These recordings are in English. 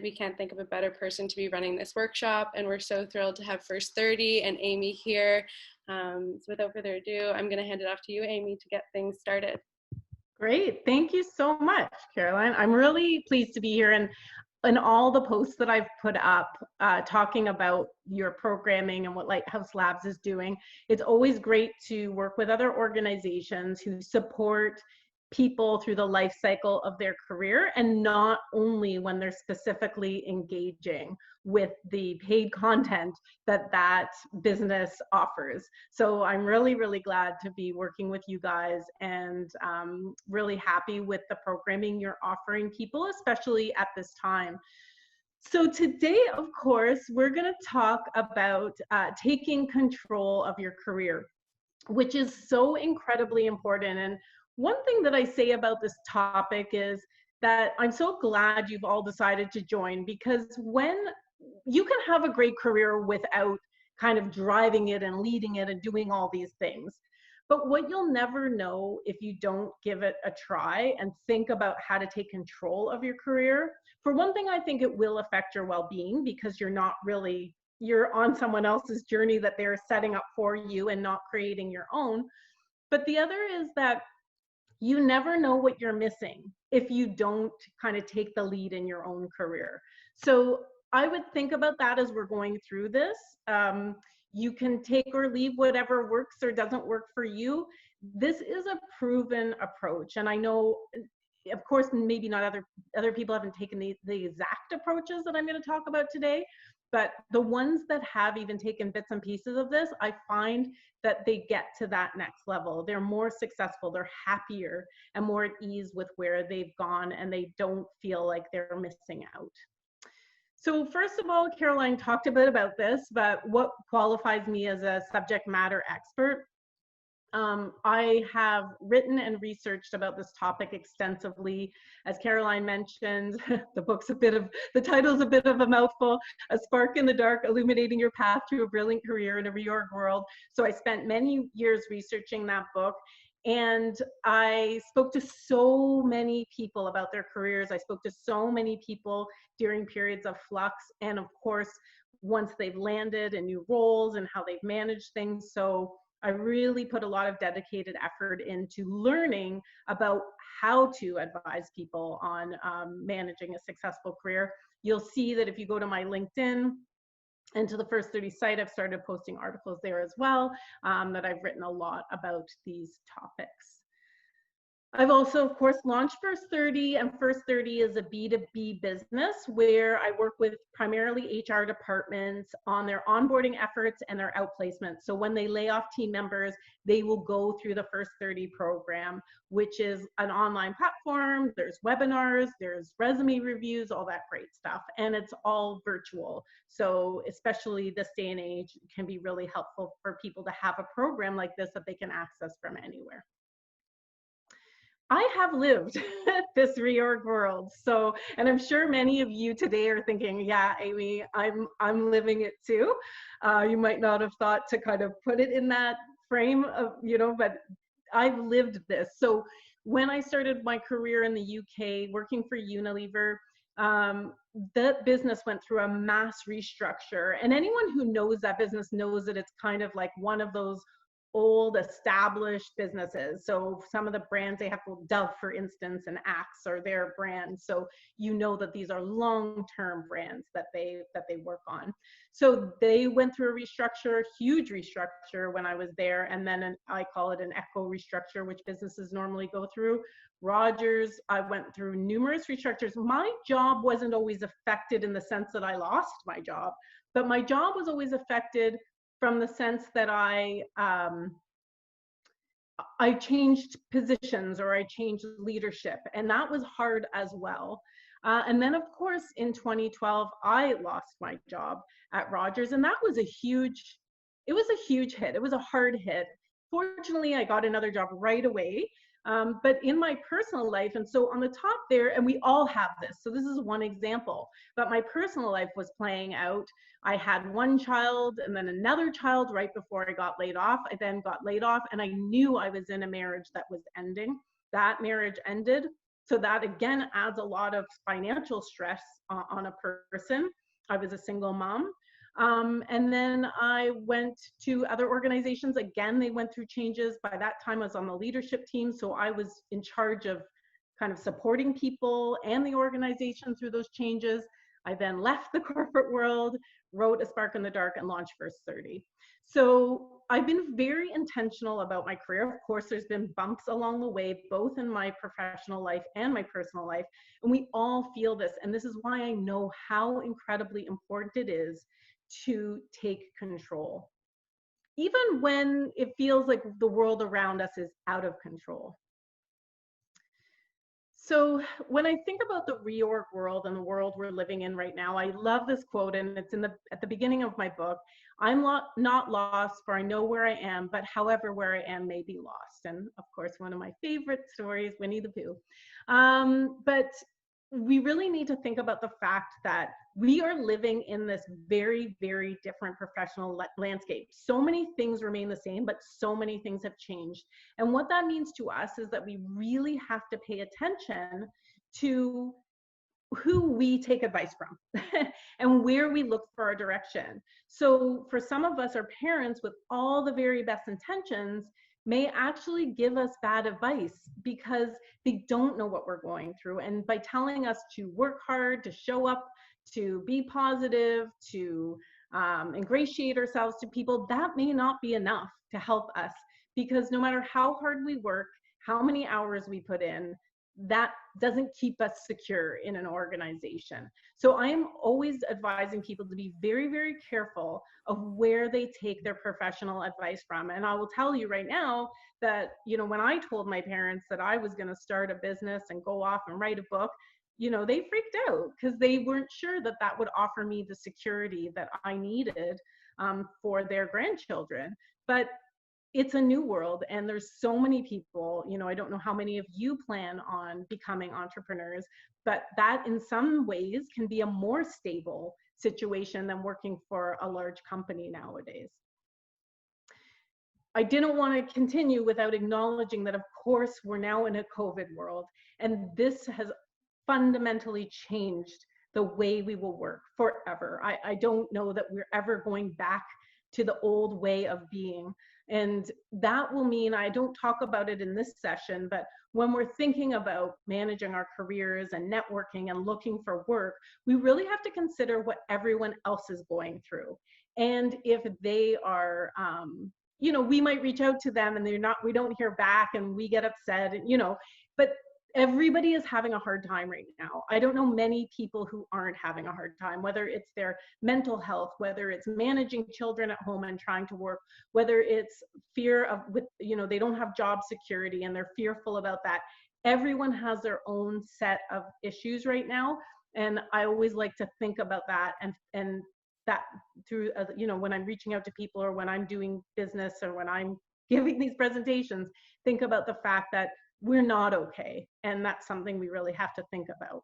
We can't think of a better person to be running this workshop, and we're so thrilled to have First 30 and Amy here. So without further ado, I'm going to hand it off to you, Amy, to get things started. Great. Thank you so much, Caroline. I'm really pleased to be here, and all the posts that I've put up talking about your programming and what Lighthouse Labs is doing. It's always great to work with other organizations who support people through the life cycle of their career, and not only when they're specifically engaging with the paid content that that business offers. So I'm really, really glad to be working with you guys, and really happy with the programming you're offering people, especially at this time. So today, of course, we're going to talk about taking control of your career, which is so incredibly important. And one thing that I say about this topic is that I'm so glad you've all decided to join, because when you can have a great career without kind of driving it and leading it and doing all these things. But what you'll never know if you don't give it a try and think about how to take control of your career. For one thing, I think it will affect your well-being, because you're on someone else's journey that they're setting up for you and not creating your own. But the other is that you never know what you're missing if you don't kind of take the lead in your own career. So I would think about that as we're going through this. You can take or leave whatever works or doesn't work for you. This is a proven approach. And I know, of course, maybe not other people haven't taken the exact approaches that I'm going to talk about today, but the ones that have even taken bits and pieces of this, I find that they get to that next level. They're more successful, they're happier, and more at ease with where they've gone, and they don't feel like they're missing out. So first of all, Caroline talked a bit about this, but what qualifies me as a subject matter expert? I have written and researched about this topic extensively. As Caroline mentioned, the title's a bit of a mouthful, A Spark in the Dark, Illuminating Your Path to a Brilliant Career in a Reorg World. So I spent many years researching that book, and I spoke to so many people about their careers. I spoke to so many people during periods of flux, and of course, once they've landed in new roles and how they've managed things. So I really put a lot of dedicated effort into learning about how to advise people on managing a successful career. You'll see that if you go to my LinkedIn and to the First 30 site, I've started posting articles there as well, that I've written a lot about these topics. I've also, of course, launched First 30, and First 30 is a B2B business where I work with primarily HR departments on their onboarding efforts and their outplacement. So when they lay off team members, they will go through the First 30 program, which is an online platform. There's webinars, there's resume reviews, all that great stuff, and it's all virtual. So especially this day and age, it can be really helpful for people to have a program like this that they can access from anywhere. I have lived this reorg world. So, and I'm sure many of you today are thinking, yeah, Amy, I'm living it too. You might not have thought to kind of put it in that frame of, but I've lived this. So when I started my career in the UK working for Unilever, that business went through a mass restructure. And anyone who knows that business knows that it's kind of like one of those old established businesses. So some of the brands they have, Dove, for instance, and Axe are their brands. So you know that these are long-term brands that they work on. So they went through a restructure, huge restructure when I was there, and then I call it an echo restructure, which businesses normally go through. Rogers, I went through numerous restructures. My job wasn't always affected in the sense that I lost my job, but my job was always affected from the sense that I changed positions or I changed leadership, and that was hard as well. And then, of course, in 2012, I lost my job at Rogers, and that was a huge hit. It was a hard hit. Fortunately, I got another job right away. But in my personal life, and so on the top there, and we all have this, so this is one example, but my personal life was playing out. I had one child and then another child right before I got laid off. I then got laid off, and I knew I was in a marriage that was ending. That marriage ended. So that again adds a lot of financial stress on a person. I was a single mom. And then I went to other organizations. Again, they went through changes. By that time, I was on the leadership team. So I was in charge of kind of supporting people and the organization through those changes. I then left the corporate world, wrote A Spark in the Dark, and launched First 30. So I've been very intentional about my career. Of course, there's been bumps along the way, both in my professional life and my personal life. And we all feel this. And this is why I know how incredibly important it is to take control, even when it feels like the world around us is out of control. So when I think about the reorg world and the world we're living in right now, I love this quote, and it's at the beginning of my book. I'm not lost, for I know where I am, but however, where I am may be lost. And of course, one of my favorite stories, Winnie the Pooh. But we really need to think about the fact that we are living in this very, very different professional landscape. So many things remain the same, but so many things have changed. And what that means to us is that we really have to pay attention to who we take advice from and where we look for our direction. So for some of us, our parents, with all the very best intentions, may actually give us bad advice because they don't know what we're going through. And by telling us to work hard, to show up, to be positive, to ingratiate ourselves to people, that may not be enough to help us, because no matter how hard we work, how many hours we put in, that doesn't keep us secure in an organization. So I am always advising people to be very, very careful of where they take their professional advice from. And I will tell you right now that, you know, when I told my parents that I was going to start a business and go off and write a book, you know, they freaked out because they weren't sure that that would offer me the security that I needed for their grandchildren. But it's a new world, and there's so many people, you know, I don't know how many of you plan on becoming entrepreneurs, but that in some ways can be a more stable situation than working for a large company nowadays. I didn't want to continue without acknowledging that, of course, we're now in a COVID world, and this has fundamentally changed the way we will work forever. I don't know that we're ever going back to the old way of being. And that will mean, I don't talk about it in this session, but when we're thinking about managing our careers and networking and looking for work, we really have to consider what everyone else is going through. And if they are, you know, we might reach out to them and we don't hear back and we get upset, and, you know, but everybody is having a hard time right now. I don't know many people who aren't having a hard time, whether it's their mental health, whether it's managing children at home and trying to work, whether it's fear of, you know, they don't have job security and they're fearful about that. Everyone has their own set of issues right now. And I always like to think about that and that through, you know, when I'm reaching out to people or when I'm doing business or when I'm giving these presentations, think about the fact that we're not okay. And that's something we really have to think about.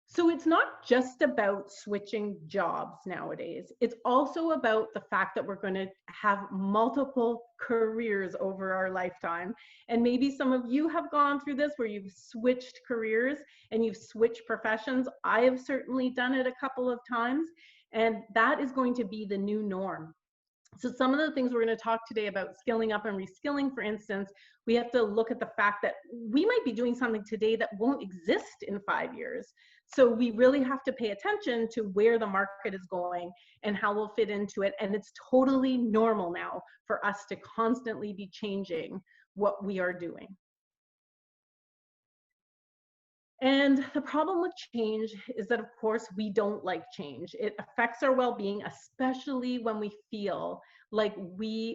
So it's not just about switching jobs nowadays. It's also about the fact that we're going to have multiple careers over our lifetime. And maybe some of you have gone through this where you've switched careers and you've switched professions. I have certainly done it a couple of times, and that is going to be the new norm. So some of the things we're going to talk today about skilling up and reskilling, for instance, we have to look at the fact that we might be doing something today that won't exist in 5 years. So we really have to pay attention to where the market is going and how we'll fit into it. And it's totally normal now for us to constantly be changing what we are doing. And the problem with change is that, of course, we don't like change. It affects our well-being, especially when we feel like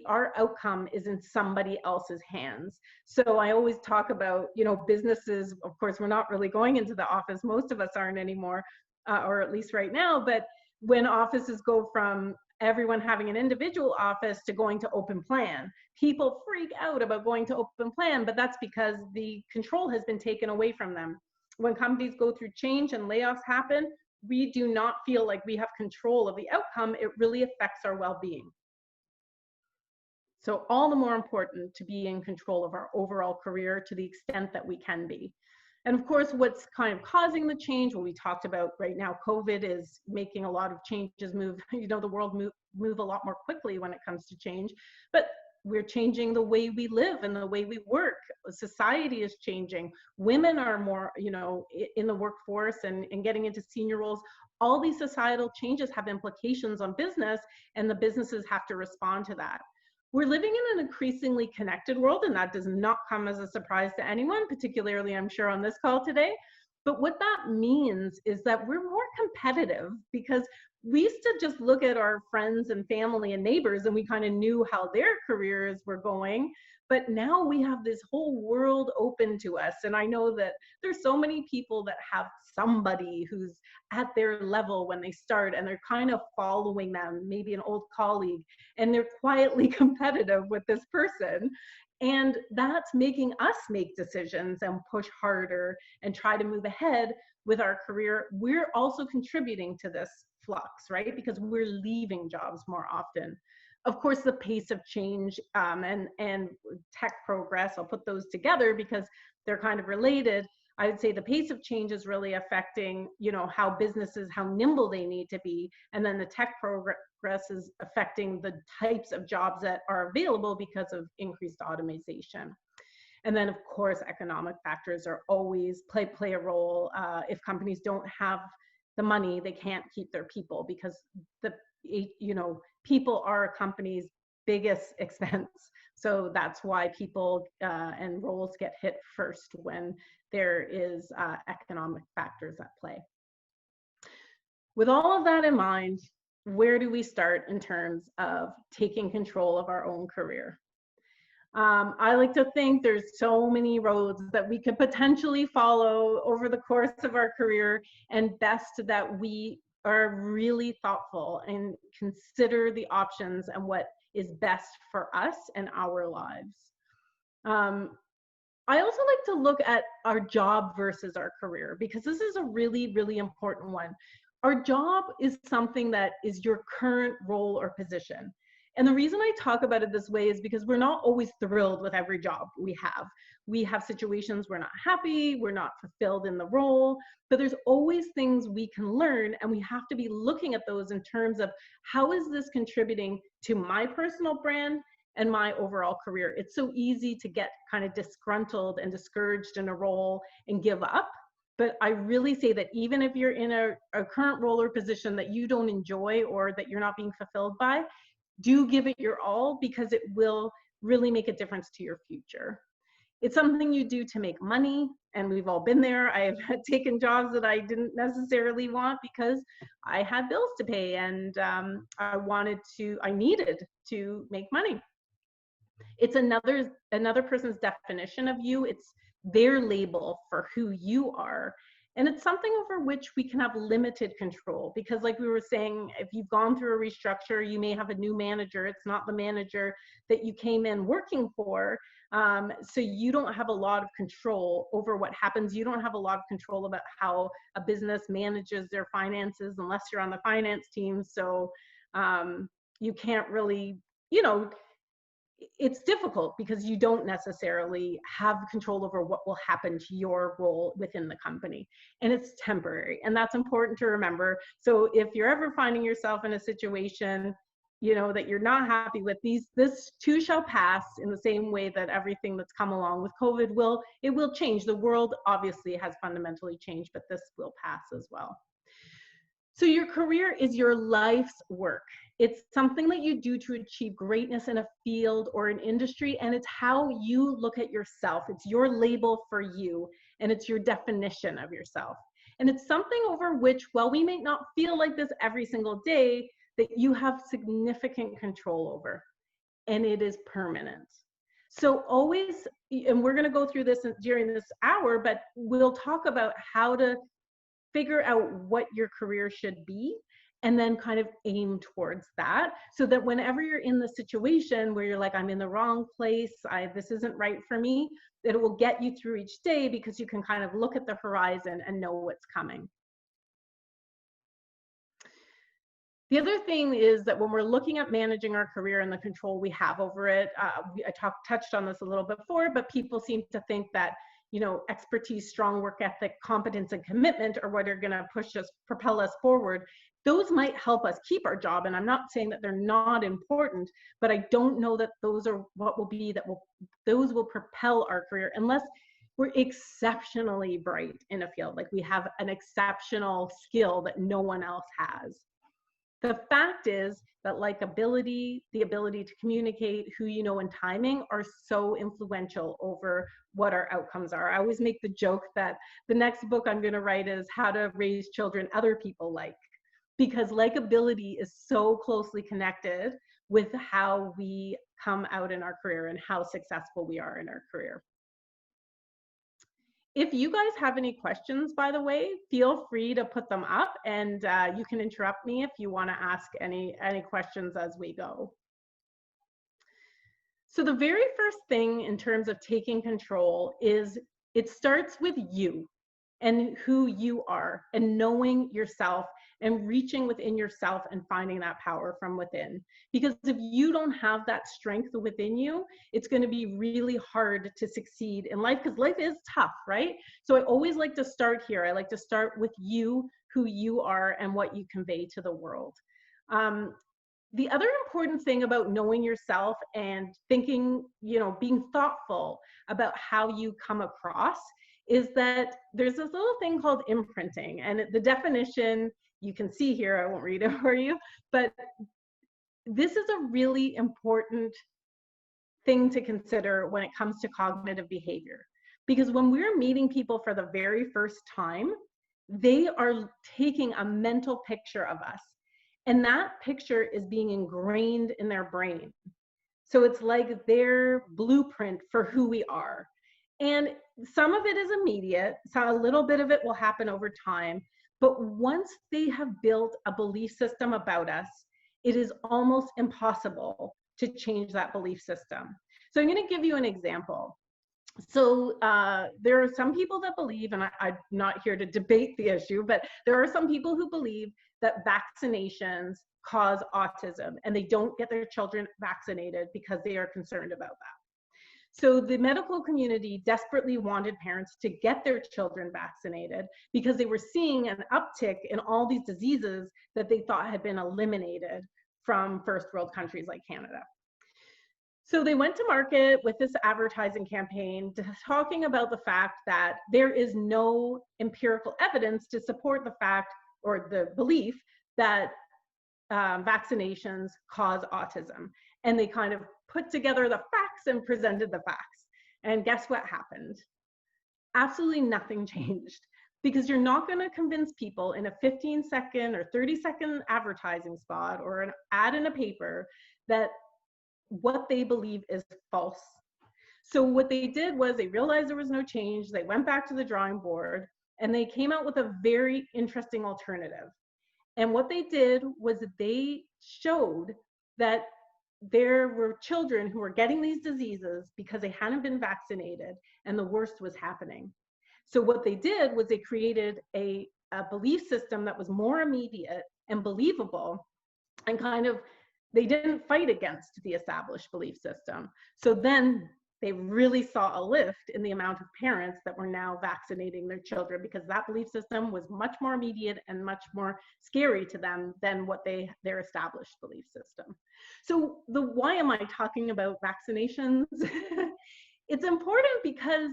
our outcome is in somebody else's hands. So I always talk about, you know, businesses, of course, we're not really going into the office. Most of us aren't anymore, or at least right now. But when offices go from everyone having an individual office to going to open plan, people freak out about going to open plan, but that's because the control has been taken away from them. When companies go through change and layoffs happen, we do not feel like we have control of the outcome. It really affects our well-being. So all the more important to be in control of our overall career to the extent that we can be. And of course, what's kind of causing the change, what we talked about right now, COVID is making a lot of changes move, the world move a lot more quickly when it comes to change, but we're changing the way we live and the way we work. Society is changing. Women are more, in the workforce and getting into senior roles. All these societal changes have implications on business, and the businesses have to respond to that. We're living in an increasingly connected world, and that does not come as a surprise to anyone, particularly I'm sure on this call today. But what that means is that we're more competitive, because we used to just look at our friends and family and neighbors and we kind of knew how their careers were going. But now we have this whole world open to us. And I know that there's so many people that have somebody who's at their level when they start, and they're kind of following them, maybe an old colleague, and they're quietly competitive with this person. And that's making us make decisions and push harder and try to move ahead with our career. We're also contributing to this flux, right? Because we're leaving jobs more often. Of course, the pace of change and tech progress, I'll put those together because they're kind of related. I would say the pace of change is really affecting, how businesses, how nimble they need to be. And then the tech progress is affecting the types of jobs that are available because of increased automation. And then, of course, economic factors are always play a role. If companies don't have the money, they can't keep their people, because people are a company's biggest expense. So that's why people and roles get hit first when there is economic factors at play. With all of that in mind, where do we start in terms of taking control of our own career? I like to think there's so many roads that we could potentially follow over the course of our career, and best that we are really thoughtful and consider the options and what is best for us and our lives. I also like to look at our job versus our career, because this is a really, really important one. Our job is something that is your current role or position. And the reason I talk about it this way is because we're not always thrilled with every job we have. We have situations we're not happy, we're not fulfilled in the role, but there's always things we can learn, and we have to be looking at those in terms of how is this contributing to my personal brand and my overall career. It's so easy to get kind of disgruntled and discouraged in a role and give up. But I really say that even if you're in a current role or position that you don't enjoy or that you're not being fulfilled by, do give it your all, because it will really make a difference to your future. It's something you do to make money, and we've all been there. I have taken jobs that I didn't necessarily want because I had bills to pay, and I needed to make money. It's another person's definition of you. It's their label for who you are. And it's something over which we can have limited control, because like we were saying, if you've gone through a restructure, you may have a new manager. It's not the manager that you came in working for. So you don't have a lot of control over what happens. You don't have a lot of control about how a business manages their finances unless you're on the finance team. So you can't really, it's difficult because you don't necessarily have control over what will happen to your role within the company, and it's temporary, and that's important to remember. So if you're ever finding yourself in a situation, that you're not happy with, this too shall pass, in the same way that everything that's come along with COVID will change. The world obviously has fundamentally changed, but this will pass as well. So your career is your life's work. It's something that you do to achieve greatness in a field or an industry, and it's how you look at yourself. It's your label for you, and it's your definition of yourself. And it's something over which, while we may not feel like this every single day, that you have significant control over, and it is permanent. So always, and we're going to go through this during this hour, but we'll talk about how to figure out what your career should be, and then kind of aim towards that, so that whenever you're in the situation where you're like, I'm in the wrong place, this isn't right for me, that it will get you through each day, because you can kind of look at the horizon and know what's coming. The other thing is that when we're looking at managing our career and the control we have over it, I touched on this a little bit before, but people seem to think that, you know, expertise, strong work ethic, competence, and commitment are what are going to propel us forward. Those might help us keep our job, and I'm not saying that they're not important, but I don't know that those are what will be those will propel our career unless we're exceptionally bright in a field, like we have an exceptional skill that no one else has. The fact is that likability, the ability to communicate, who you know, and timing are so influential over what our outcomes are. I always make the joke that the next book I'm going to write is How to Raise Children Other People Like, because likability is so closely connected with how we come out in our career and how successful we are in our career. If you guys have any questions, by the way, feel free to put them up, and you can interrupt me if you want to ask any questions as we go. So the very first thing in terms of taking control is it starts with you and who you are and knowing yourself and reaching within yourself and finding that power from within. Because if you don't have that strength within you, it's going to be really hard to succeed in life, because life is tough, right? So I always like to start here. I like to start with you, who you are, and what you convey to the world. The other important thing about knowing yourself and thinking, you know, being thoughtful about how you come across is that there's this little thing called imprinting, and the definition you can see here, I won't read it for you, but this is a really important thing to consider when it comes to cognitive behavior. Because when we're meeting people for the very first time, they are taking a mental picture of us, and that picture is being ingrained in their brain. So it's like their blueprint for who we are. And some of it is immediate, so a little bit of it will happen over time. But once they have built a belief system about us, it is almost impossible to change that belief system. So I'm going to give you an example. So there are some people that believe, and I'm not here to debate the issue, but there are some people who believe that vaccinations cause autism, and they don't get their children vaccinated because they are concerned about that. So the medical community desperately wanted parents to get their children vaccinated because they were seeing an uptick in all these diseases that they thought had been eliminated from first world countries like Canada. So they went to market with this advertising campaign talking about the fact that there is no empirical evidence to support the fact or the belief that vaccinations cause autism. And they kind of put together the facts and presented the facts. And guess what happened? Absolutely nothing changed, because you're not going to convince people in a 15-second or 30-second advertising spot or an ad in a paper that what they believe is false. So what they did was they realized there was no change. They went back to the drawing board and they came out with a very interesting alternative. And what they did was they showed that there were children who were getting these diseases because they hadn't been vaccinated, and the worst was happening. So what they did was they created a belief system that was more immediate and believable, and kind of they didn't fight against the established belief system. So then they really saw a lift in the amount of parents that were now vaccinating their children, because that belief system was much more immediate and much more scary to them than what their established belief system. So why am I talking about vaccinations? It's important because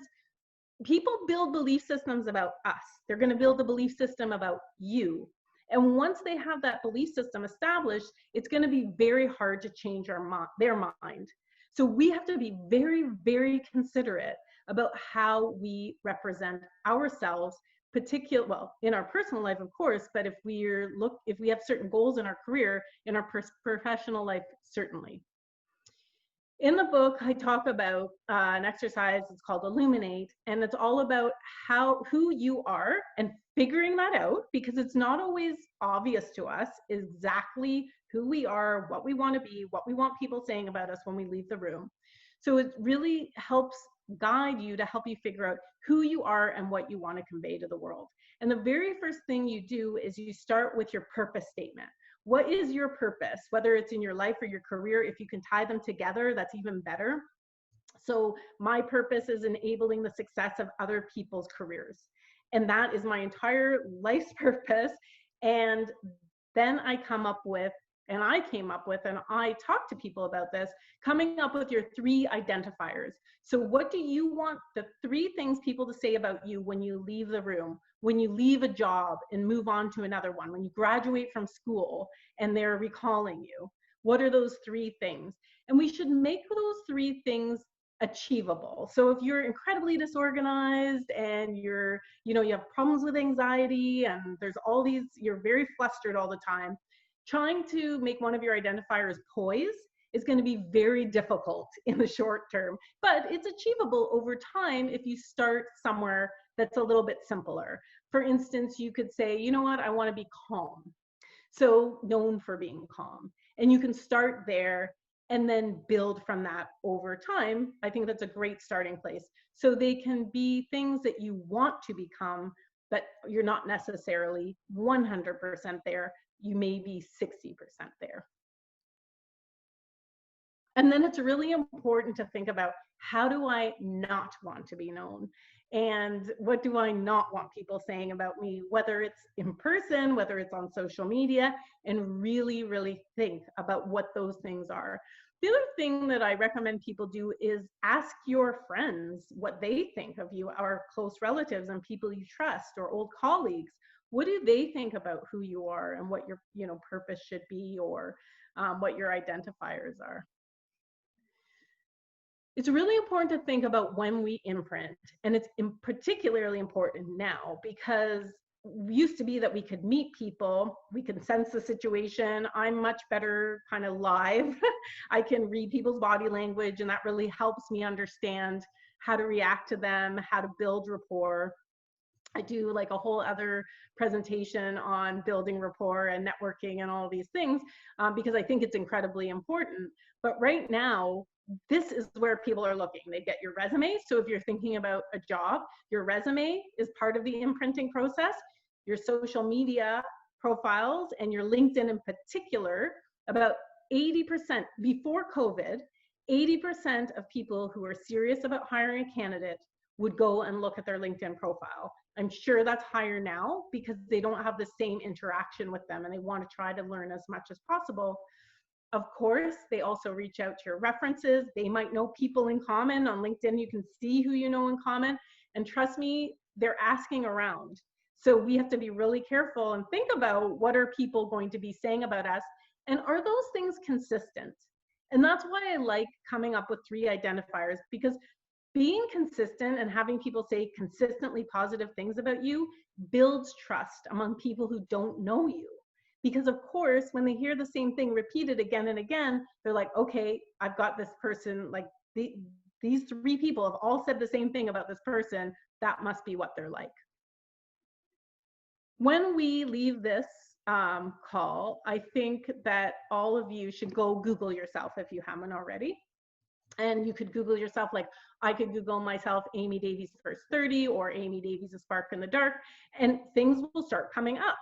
people build belief systems about us. They're going to build a belief system about you. And once they have that belief system established, it's going to be very hard to change their mind. So we have to be very, very considerate about how we represent ourselves, well, in our personal life, of course, but if we have certain goals in our career, in our professional life, certainly. In the book, I talk about an exercise. It's called Illuminate, and it's all about who you are and figuring that out, because it's not always obvious to us exactly who we are, what we want to be, what we want people saying about us when we leave the room. So it really helps guide you to help you figure out who you are and what you want to convey to the world. And the very first thing you do is you start with your purpose statement. what is your purpose, whether it's in your life or your career. If you can tie them together, that's even better. So my purpose is enabling the success of other people's careers. And that is my entire life's purpose. And then I came up with, and I talk to people about this, coming up with your 3 identifiers. So what do you want the 3 things people to say about you when you leave the room, when you leave a job and move on to another one, when you graduate from school and they're recalling you? What are those 3 things? And we should make those 3 things achievable. So if you're incredibly disorganized and you have problems with anxiety and there's all these, you're very flustered all the time, trying to make one of your identifiers poise is going to be very difficult in the short term, but it's achievable over time if you start somewhere that's a little bit simpler. For instance, you could say, you know what, I want to be calm. So known for being calm. And you can start there and then build from that over time. I think that's a great starting place. So they can be things that you want to become, but you're not necessarily 100% there. You may be 60% there. And then it's really important to think about, how do I not want to be known? And what do I not want people saying about me, whether it's in person, whether it's on social media, and really, really think about what those things are. The other thing that I recommend people do is ask your friends what they think of you, our close relatives and people you trust, or old colleagues. What do they think about who you are and what your purpose should be, or what your identifiers are? It's really important to think about when we imprint, and it's particularly important now, because it used to be that we could meet people, we can sense the situation. I'm much better kind of live. I can read people's body language, and that really helps me understand how to react to them, how to build rapport. I do like a whole other presentation on building rapport and networking and all these things, because I think it's incredibly important. But right now, this is where people are looking. They get your resume. So if you're thinking about a job, your resume is part of the imprinting process. Your social media profiles and your LinkedIn in particular, about 80% before COVID, 80% of people who are serious about hiring a candidate would go and look at their LinkedIn profile. I'm sure that's higher now because they don't have the same interaction with them and they want to try to learn as much as possible. Of course, they also reach out to your references. They might know people in common. On LinkedIn, you can see who you know in common. And trust me, they're asking around. So we have to be really careful and think about, what are people going to be saying about us? And are those things consistent? And that's why I like coming up with 3 identifiers, because being consistent and having people say consistently positive things about you builds trust among people who don't know you. Because of course, when they hear the same thing repeated again and again, they're like, okay, I've got this person, like these 3 people have all said the same thing about this person. That must be what they're like. When we leave this call, I think that all of you should go Google yourself if you haven't already. And you could Google yourself, like I could Google myself, Amy Davies First 30, or Amy Davies A Spark in the Dark, and things will start coming up.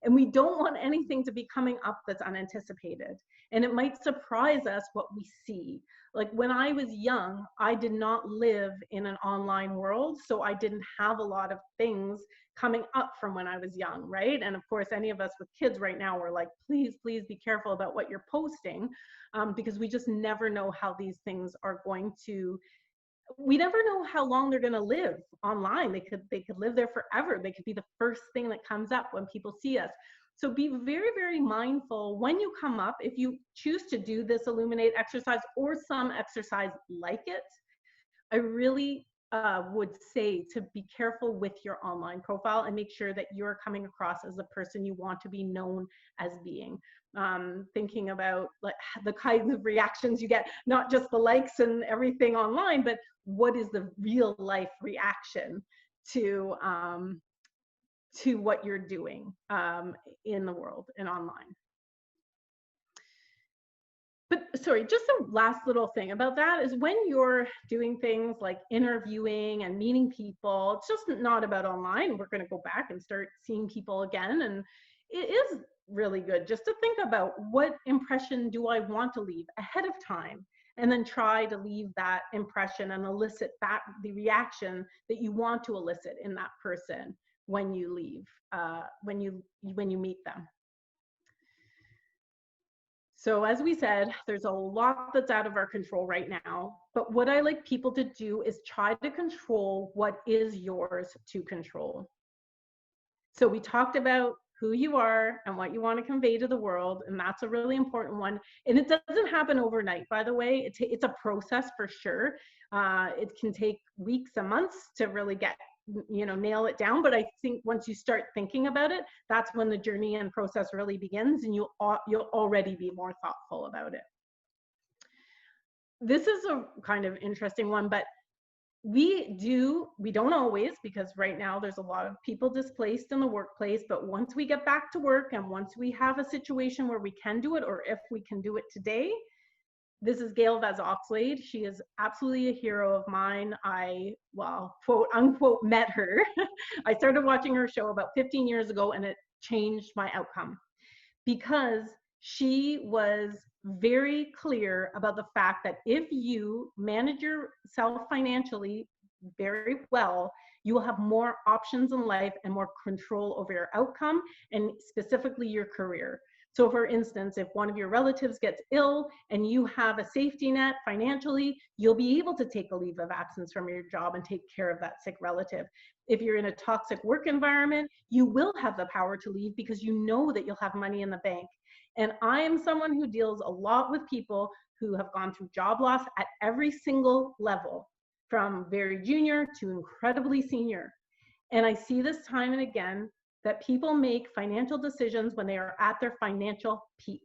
And we don't want anything to be coming up that's unanticipated. And it might surprise us what we see. Like when I was young, I did not live in an online world, so I didn't have a lot of things coming up from when I was young, right? And of course, any of us with kids right now, we're like, please, please be careful about what you're posting, because we just never know how these things are going to, we never know how long they're going to live online. They could live there forever. They could be the first thing that comes up when people see us. So be very, very mindful when you come up. If you choose to do this Illuminate exercise or some exercise like it, I really would say to be careful with your online profile and make sure that you're coming across as the person you want to be known as being. Thinking about like the kinds of reactions you get, not just the likes and everything online, but what is the real life reaction to what you're doing in the world and online. But sorry, just a last little thing about that is when you're doing things like interviewing and meeting people, it's just not about online. We're going to go back and start seeing people again. And it is really good just to think about, what impression do I want to leave ahead of time? And then try to leave that impression and elicit back the reaction that you want to elicit in that person when you leave, when you meet them. So as we said, there's a lot that's out of our control right now, but what I like people to do is try to control what is yours to control. So we talked about who you are and what you want to convey to the world, and that's a really important one. And it doesn't happen overnight, by the way. It's a process for sure. It can take weeks and months to really get, nail it down. But I think once you start thinking about it, that's when the journey and process really begins, and you'll already be more thoughtful about it. This is a kind of interesting one, but we don't always, because right now there's a lot of people displaced in the workplace, but once we get back to work and once we have a situation where we can do it, or if we can do it today, this is Gail Vaz-Oxlade. She is absolutely a hero of mine. I, well, quote unquote, met her. I started watching her show about 15 years ago, and it changed my outcome because she was very clear about the fact that if you manage yourself financially very well, you will have more options in life and more control over your outcome and specifically your career. So for instance, if one of your relatives gets ill and you have a safety net financially, you'll be able to take a leave of absence from your job and take care of that sick relative. If you're in a toxic work environment, you will have the power to leave because you know that you'll have money in the bank. And I am someone who deals a lot with people who have gone through job loss at every single level, from very junior to incredibly senior. And I see this time and again that people make financial decisions when they are at their financial peak.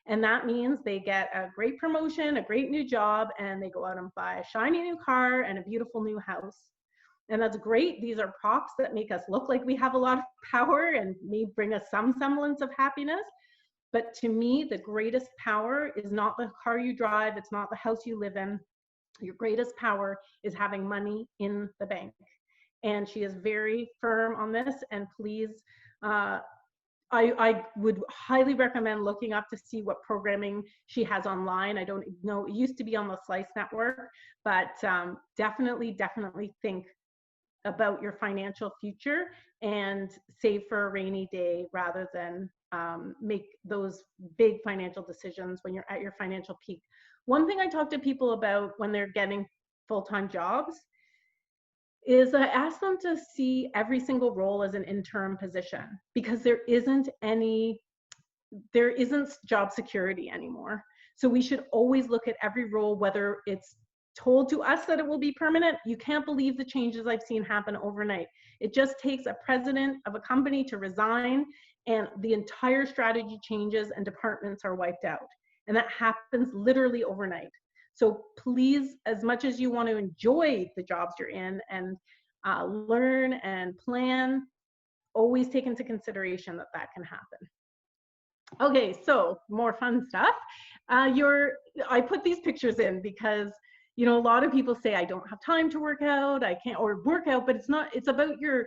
And that means they get a great promotion, a great new job, and they go out and buy a shiny new car and a beautiful new house. And that's great. These are props that make us look like we have a lot of power and may bring us some semblance of happiness. But to me, the greatest power is not the car you drive. It's not the house you live in. Your greatest power is having money in the bank. And she is very firm on this. And please, I would highly recommend looking up to see what programming she has online. I don't know, it used to be on the Slice Network, but definitely think about your financial future and save for a rainy day rather than make those big financial decisions when you're at your financial peak. One thing I talk to people about when they're getting full-time jobs is I ask them to see every single role as an interim position, because there isn't job security anymore. So we should always look at every role, whether it's told to us that it will be permanent. You can't believe the changes I've seen happen overnight. It just takes a president of a company to resign and the entire strategy changes and departments are wiped out. And that happens literally overnight. So please, as much as you want to enjoy the jobs you're in and learn and plan, always take into consideration that that can happen. Okay, so more fun stuff. I put these pictures in because a lot of people say, I don't have time to work out, I can't, or work out, but it's about your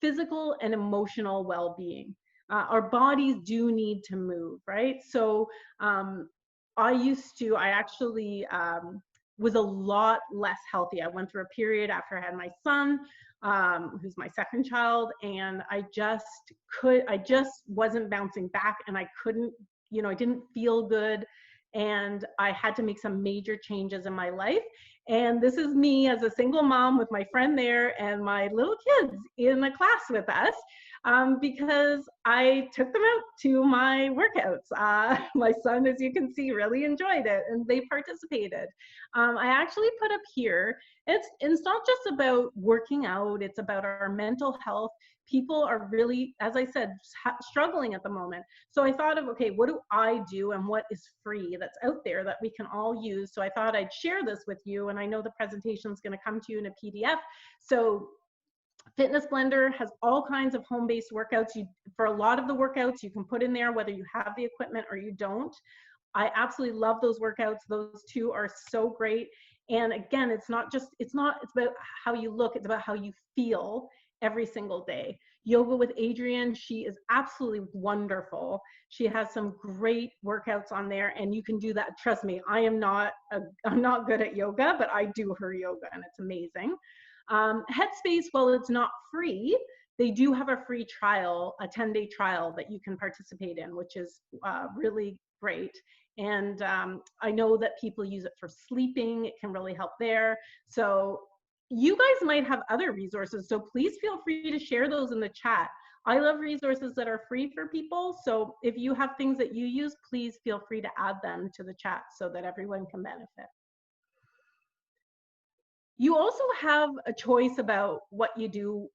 physical and emotional well-being. Our bodies do need to move, right? So I actually was a lot less healthy. I went through a period after I had my son, who's my second child, and I just wasn't bouncing back, and I couldn't, I didn't feel good. And I had to make some major changes in my life. And this is me as a single mom with my friend there and my little kids in the class with us, because I took them out to my workouts. My son, as you can see, really enjoyed it and they participated. I actually put up here, it's not just about working out, it's about our mental health. People are really, as I said, struggling at the moment. So I thought of, okay, what do I do and what is free that's out there that we can all use? So I thought I'd share this with you, and I know the presentation is going to come to you in a PDF. So Fitness Blender has all kinds of home-based workouts. For a lot of the workouts, you can put in there whether you have the equipment or you don't. I absolutely love those workouts. Those two are so great. And again, it's about how you look, it's about how you feel every single day. Yoga with Adrienne. She is absolutely wonderful. She has some great workouts on there, and you can do that. Trust me, I'm not good at yoga, but I do her yoga, and it's amazing. Headspace, while it's not free, they do have a free trial, a 10-day trial that you can participate in, which is really great. And I know that people use it for sleeping. It can really help there. So you guys might have other resources, so please feel free to share those in the chat. I love resources that are free for people, so if you have things that you use, please feel free to add them to the chat so that everyone can benefit. You also have a choice about what you do.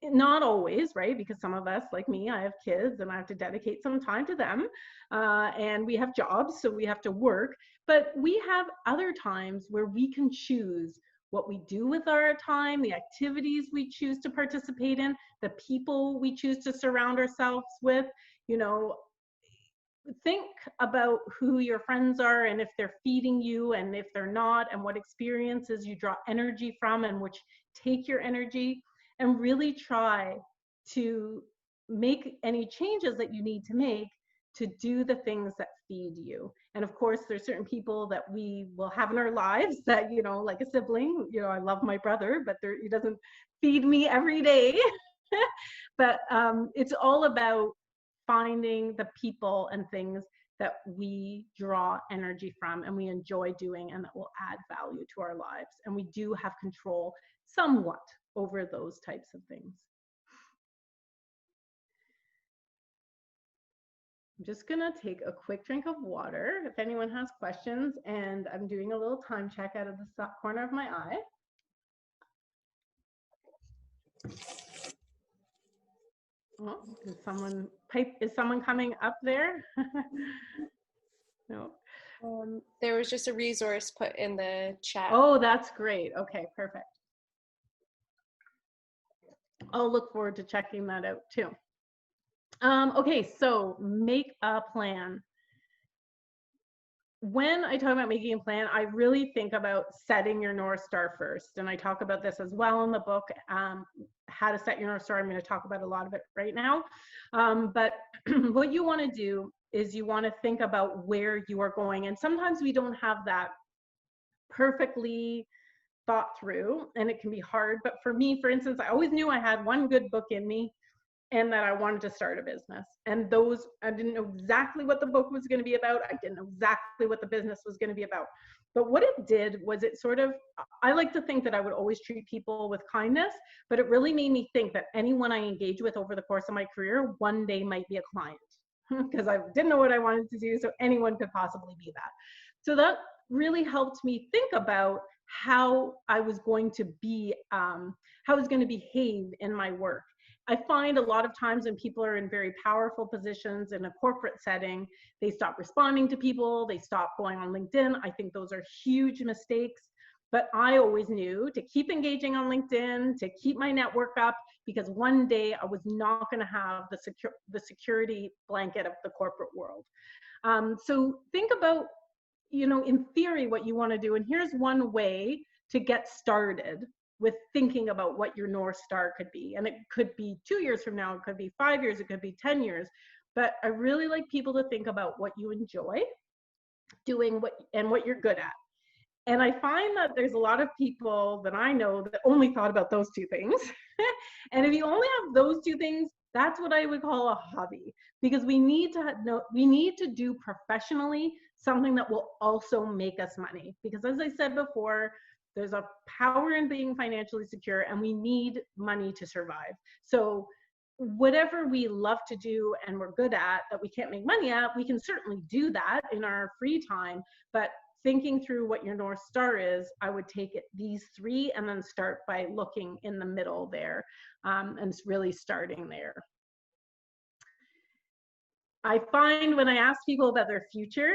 Not always, right? Because some of us, like me, I have kids and I have to dedicate some time to them, and we have jobs, so we have to work. But we have other times where we can choose what we do with our time, the activities we choose to participate in, the people we choose to surround ourselves with. You know, think about who your friends are and if they're feeding you and if they're not, and what experiences you draw energy from and which take your energy, and really try to make any changes that you need to make to do the things that feed you. And of course, there's certain people that we will have in our lives that, you know, like a sibling, you know, I love my brother, but he doesn't feed me every day. But it's all about finding the people and things that we draw energy from and we enjoy doing and that will add value to our lives. And we do have control somewhat over those types of things. I'm just gonna take a quick drink of water if anyone has questions, and I'm doing a little time check out of the corner of my eye. Oh, is someone coming up there? No. There was just a resource put in the chat. Oh, that's great. Okay, perfect. I'll look forward to checking that out too. Okay, so make a plan. When I talk about making a plan, I really think about setting your North Star first. And I talk about this as well in the book, How to Set Your North Star. I'm going to talk about a lot of it right now. But what you want to do is you want to think about where you are going. And sometimes we don't have that perfectly thought through, and it can be hard. But for me, for instance, I always knew I had one good book in me and that I wanted to start a business. And those, I didn't know exactly what the book was going to be about. I didn't know exactly what the business was going to be about. But what it did was it sort of, I like to think that I would always treat people with kindness, but it really made me think that anyone I engage with over the course of my career one day might be a client, because I didn't know what I wanted to do, so anyone could possibly be that. So that really helped me think about how I was going to be, how I was going to behave in my work. I find a lot of times when people are in very powerful positions in a corporate setting, they stop responding to people, they stop going on LinkedIn. I think those are huge mistakes. But I always knew to keep engaging on LinkedIn, to keep my network up, because one day I was not going to have the security blanket of the corporate world. So think about, you know, in theory, what you want to do. And here's one way to get started with thinking about what your North Star could be. And it could be 2 years from now, it could be 5 years, it could be 10 years. But I really like people to think about what you enjoy doing and what you're good at. And I find that there's a lot of people that I know that only thought about those two things. And if you only have those two things, that's what I would call a hobby, because we need to do professionally something that will also make us money. Because as I said before, there's a power in being financially secure, and we need money to survive. So whatever we love to do and we're good at that we can't make money at, we can certainly do that in our free time. But thinking through what your North Star is, I would take it these three and then start by looking in the middle there, and really starting there. I find when I ask people about their future,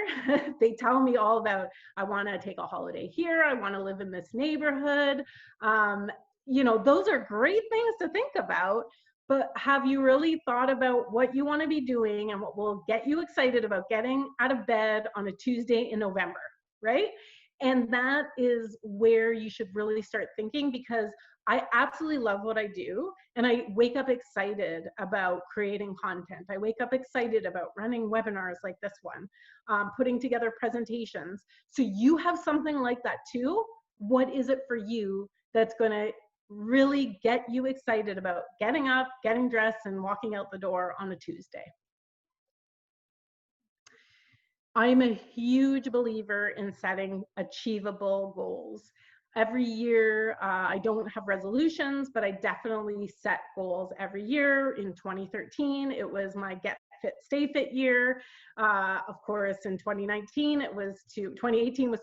they tell me all about, I want to take a holiday here, I want to live in this neighborhood. You know, those are great things to think about, but have you really thought about what you want to be doing and what will get you excited about getting out of bed on a Tuesday in November, right? And that is where you should really start thinking, because I absolutely love what I do. And I wake up excited about creating content. I wake up excited about running webinars like this one, putting together presentations. So you have something like that too. What is it for you that's going to really get you excited about getting up, getting dressed, and walking out the door on a Tuesday? I'm a huge believer in setting achievable goals. Every year, I don't have resolutions, but I definitely set goals every year. In 2013, it was my Get Fit, Stay Fit year. Of course, in 2018 was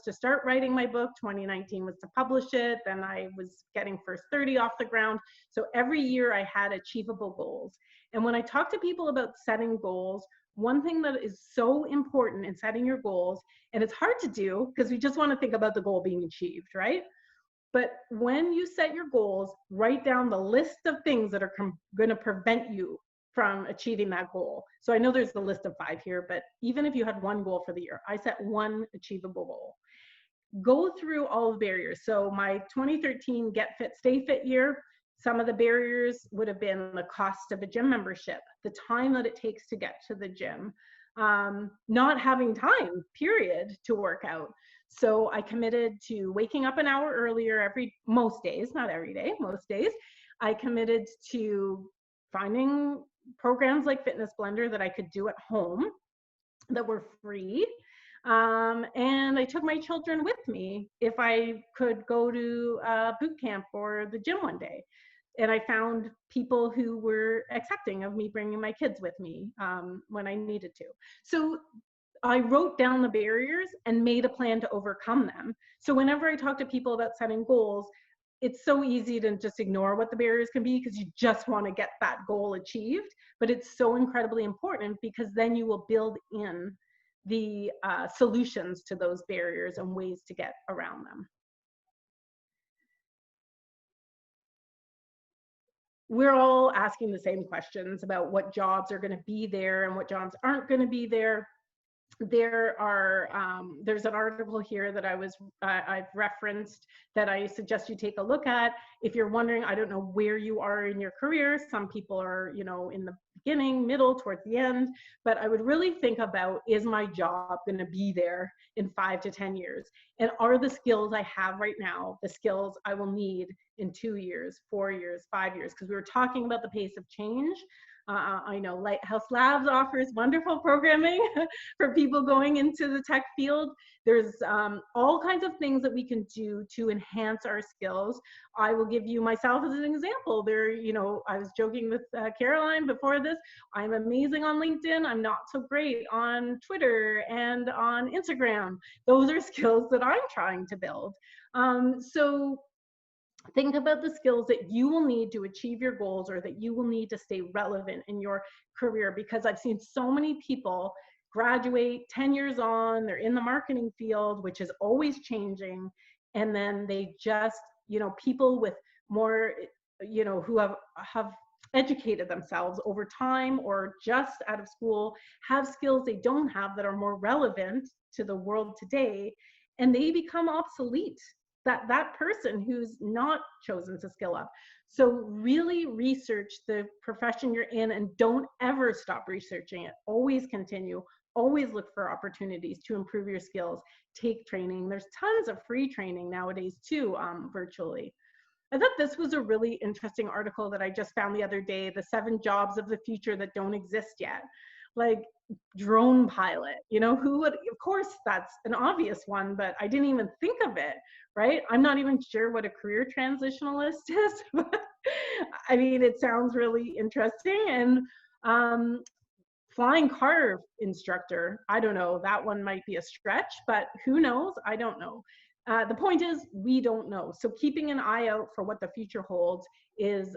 to start writing my book. 2019 was to publish it. Then I was getting First 30 off the ground. So every year I had achievable goals. And when I talk to people about setting goals, one thing that is so important in setting your goals, and it's hard to do because we just want to think about the goal being achieved, right? But when you set your goals, write down the list of things that are going to prevent you from achieving that goal. So I know there's the list of 5 here, but even if you had one goal for the year, I set one achievable goal. Go through all the barriers. So my 2013 Get Fit, Stay Fit year, some of the barriers would have been the cost of a gym membership, the time that it takes to get to the gym, not having time, period, to work out. So I committed to waking up an hour earlier most days, not every day, most days. I committed to finding programs like Fitness Blender that I could do at home that were free. And I took my children with me if I could go to boot camp or the gym one day. And I found people who were accepting of me bringing my kids with me when I needed to. So I wrote down the barriers and made a plan to overcome them. So whenever I talk to people about setting goals, it's so easy to just ignore what the barriers can be because you just want to get that goal achieved. But it's so incredibly important because then you will build in the solutions to those barriers and ways to get around them. We're all asking the same questions about what jobs are going to be there and what jobs aren't going to be there. There's an article here that I've referenced that I suggest you take a look at. If you're wondering, I don't know where you are in your career. Some people are, in the beginning, middle, towards the end, but I would really think about, is my job going to be there in 5 to 10 years? And are the skills I have right now the skills I will need in 2 years, 4 years, 5 years? Because we were talking about the pace of change. I know Lighthouse Labs offers wonderful programming for people going into the tech field. There's all kinds of things that we can do to enhance our skills. I will give you myself as an example. I was joking with Caroline before this. I'm amazing on LinkedIn. I'm not so great on Twitter and on Instagram. Those are skills that I'm trying to build. So think about the skills that you will need to achieve your goals or that you will need to stay relevant in your career, because I've seen so many people graduate 10 years on, they're in the marketing field, which is always changing. And then they just, people with more, who have educated themselves over time or just out of school have skills they don't have that are more relevant to the world today, and they become obsolete. That person who's not chosen to skill up. So really research the profession you're in and don't ever stop researching it. Always continue, always look for opportunities to improve your skills. Take training. There's tons of free training nowadays too, virtually. I thought this was a really interesting article that I just found the other day, the 7 jobs of the future that don't exist yet. Like drone pilot, who would, of course, that's an obvious one, but I didn't even think of it, right? I'm not even sure what a career transitionalist is, but I mean, it sounds really interesting. And flying car instructor, I don't know, that one might be a stretch, but who knows? I don't know. The point is, we don't know. So keeping an eye out for what the future holds is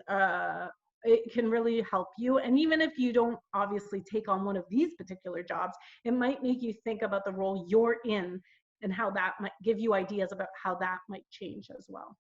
it can really help you. And even if you don't obviously take on one of these particular jobs, it might make you think about the role you're in and how that might give you ideas about how that might change as well.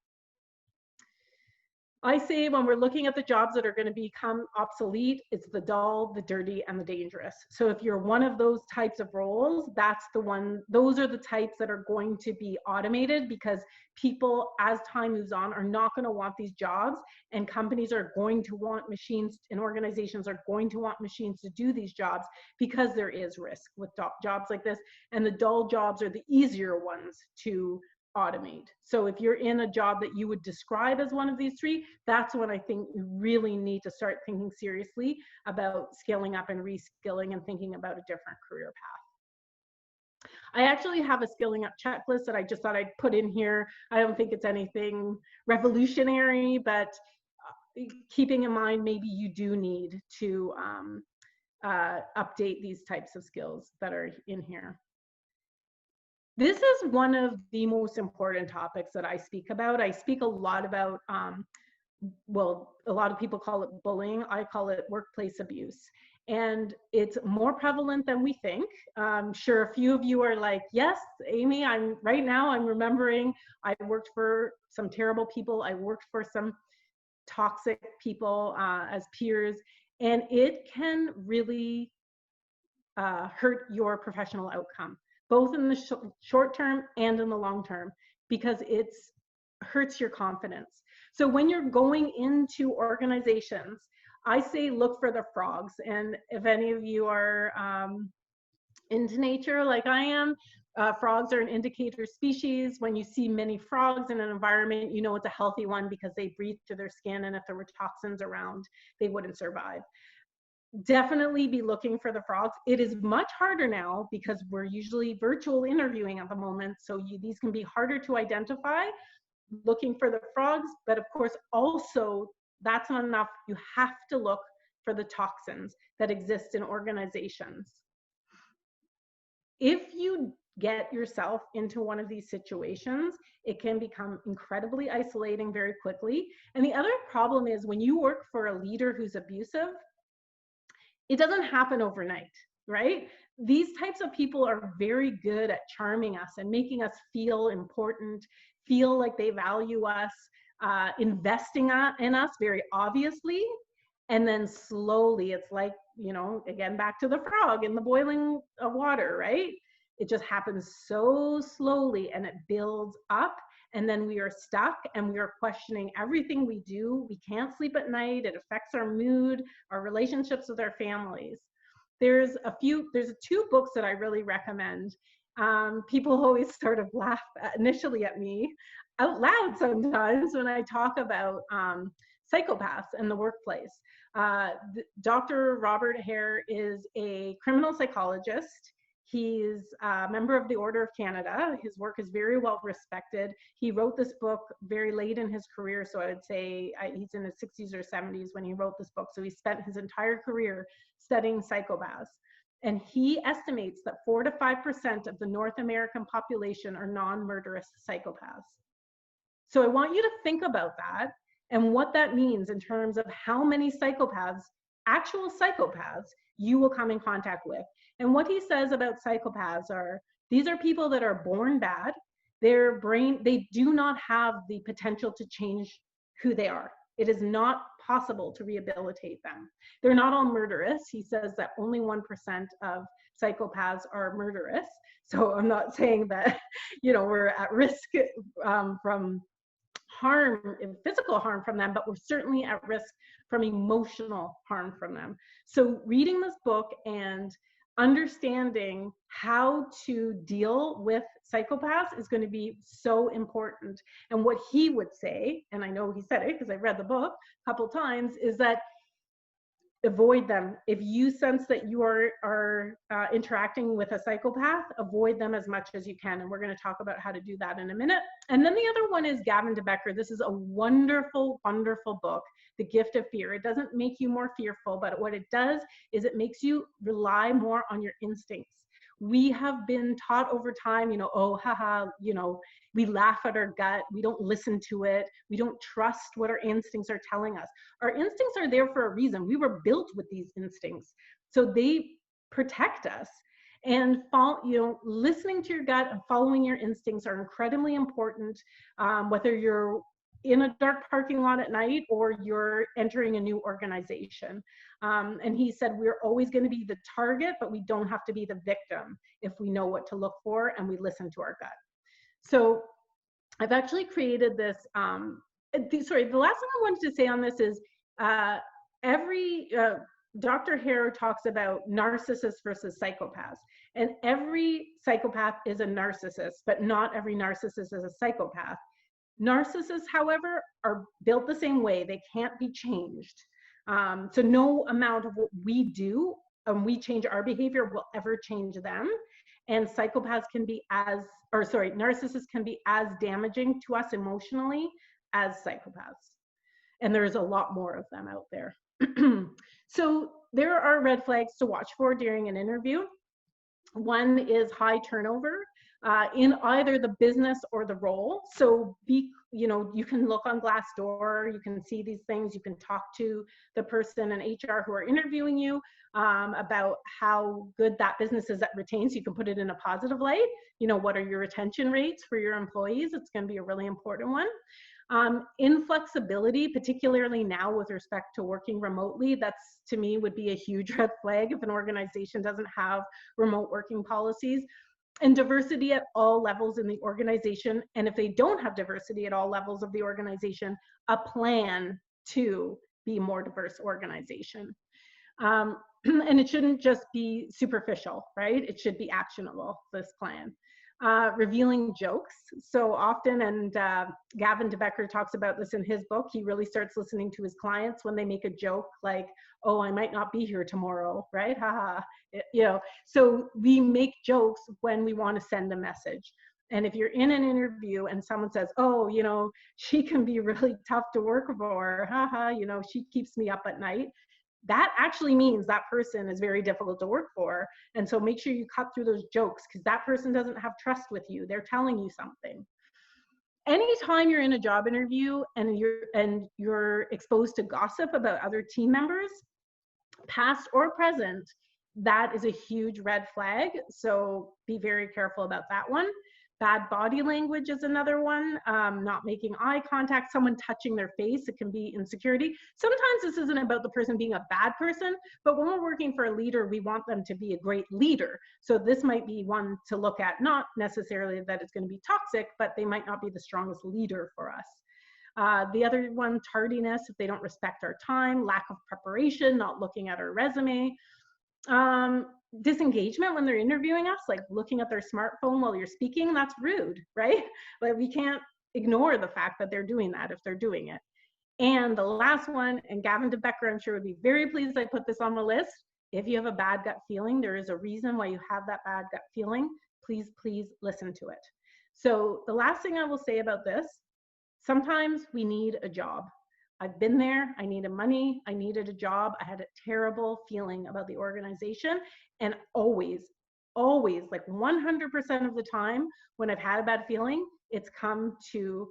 I say when we're looking at the jobs that are going to become obsolete, it's the dull, the dirty, and the dangerous. So if you're one of those types of roles, that's the one, those are the types that are going to be automated, because people, as time moves on, are not going to want these jobs, and companies are going to want machines, and organizations are going to want machines to do these jobs, because there is risk with jobs like this, and the dull jobs are the easier ones to automate. So if you're in a job that you would describe as one of these three, that's when I think you really need to start thinking seriously about scaling up and reskilling and thinking about a different career path. I actually have a skilling up checklist that I just thought I'd put in here. I don't think it's anything revolutionary, but keeping in mind, maybe you do need to update these types of skills that are in here. This is one of the most important topics that I speak about. I speak a lot about, well, a lot of people call it bullying. I call it workplace abuse. And it's more prevalent than we think. Sure, a few of you are like, yes, Amy, right now I'm remembering I worked for some terrible people. I worked for some toxic people as peers, and it can really hurt your professional outcome, both in the short term and in the long term, because it hurts your confidence. So when you're going into organizations, I say look for the frogs. And if any of you are into nature like I am, frogs are an indicator species. When you see many frogs in an environment, you know it's a healthy one, because they breathe through their skin, and if there were toxins around, they wouldn't survive. Definitely be looking for the frogs. It is much harder now because we're usually virtual interviewing at the moment, so these can be harder to identify, looking for the frogs. But of course, also, that's not enough. You have to look for the toxins that exist in organizations. If you get yourself into one of these situations, it can become incredibly isolating very quickly. And the other problem is, when you work for a leader who's abusive, it doesn't happen overnight, right? These types of people are very good at charming us and making us feel important, feel like they value us, investing in us very obviously. And then slowly, it's like, you know, again, back to the frog in the boiling water, right? It just happens so slowly, and it builds up. And then we are stuck, and we are questioning everything we do. We can't sleep at night. It affects our mood, our relationships with our families. There's two books that I really recommend. People always sort of laugh initially at me out loud sometimes when I talk about psychopaths in the workplace. Dr. Robert Hare is a criminal psychologist. He's a member of the Order of Canada. His work is very well respected. He wrote this book very late in his career, so I would say he's in his 60s or 70s when he wrote this book. So he spent his entire career studying psychopaths. And he estimates that 4 to 5% of the North American population are non-murderous psychopaths. So I want you to think about that and what that means in terms of how many psychopaths, actual psychopaths, you will come in contact with. And what he says about psychopaths are, these are people that are born bad. They do not have the potential to change who they are. It is not possible to rehabilitate them. They're not all murderous. He says that only 1% of psychopaths are murderous. So I'm not saying that, you know, we're at risk from harm, physical harm from them, but we're certainly at risk from emotional harm from them. So reading this book and understanding how to deal with psychopaths is going to be so important. And what he would say, and I know he said it because I read the book a couple times, is that avoid them. If you sense that you are interacting with a psychopath, avoid them as much as you can. And we're going to talk about how to do that in a minute. And then the other one is Gavin de Becker. This is a wonderful, wonderful book, The Gift of Fear. It doesn't make you more fearful, but what it does is it makes you rely more on your instincts. We have been taught over time, you know, oh, haha, you know, we laugh at our gut. We don't listen to it. We don't trust what our instincts are telling us. Our instincts are there for a reason. We were built with these instincts. So they protect us. And listening to your gut and following your instincts are incredibly important, whether you're in a dark parking lot at night or you're entering a new organization. And he said, we're always going to be the target, but we don't have to be the victim if we know what to look for and we listen to our gut. So I've actually created this, sorry, the last thing I wanted to say on this is Dr. Hare talks about narcissists versus psychopaths. And every psychopath is a narcissist, but not every narcissist is a psychopath. Narcissists, however, are built the same way. They can't be changed. So no amount of what we do and we change our behavior will ever change them. And psychopaths can be narcissists can be as damaging to us emotionally as psychopaths. And there's a lot more of them out there. So there are red flags to watch for during an interview. One is high turnover in either the business or the role. So you can look on Glassdoor, you can see these things, you can talk to the person in HR who are interviewing you about how good that business is that retains. You can put it in a positive light. What are your retention rates for your employees? It's going to be a really important one. Inflexibility, particularly now with respect to working remotely, that's, to me, would be a huge red flag if an organization doesn't have remote working policies. And diversity at all levels in the organization. And if they don't have diversity at all levels of the organization, a plan to be a more diverse organization. And it shouldn't just be superficial, right? It should be actionable, this plan. Revealing jokes. So often, and Gavin de Becker talks about this in his book, he really starts listening to his clients when they make a joke like, oh, I might not be here tomorrow, right? Haha. So we make jokes when we want to send a message. And if you're in an interview and someone says, oh, she can be really tough to work for, haha, she keeps me up at night, that actually means that person is very difficult to work for. And so make sure you cut through those jokes, because that person doesn't have trust with you. They're telling you something. Anytime you're in a job interview and you're exposed to gossip about other team members, past or present, that is a huge red flag. So be very careful about that one. Bad body language is another one. Not making eye contact, someone touching their face, it can be insecurity. Sometimes this isn't about the person being a bad person, but when we're working for a leader, we want them to be a great leader. So this might be one to look at, not necessarily that it's going to be toxic, but they might not be the strongest leader for us. The other one, tardiness, if they don't respect our time, lack of preparation, not looking at our resume. Disengagement when they're interviewing us, like looking at their smartphone while you're speaking, that's rude, right? Like we can't ignore the fact that they're doing that if they're doing it. And the last one, and Gavin de Becker, I'm sure would be very pleased I put this on the list. If you have a bad gut feeling, there is a reason why you have that bad gut feeling. Please listen to it. So the last thing I will say about this, sometimes we need a job. I've been there, I needed money, I needed a job, I had a terrible feeling about the organization, and always, like 100% of the time when I've had a bad feeling, it's come to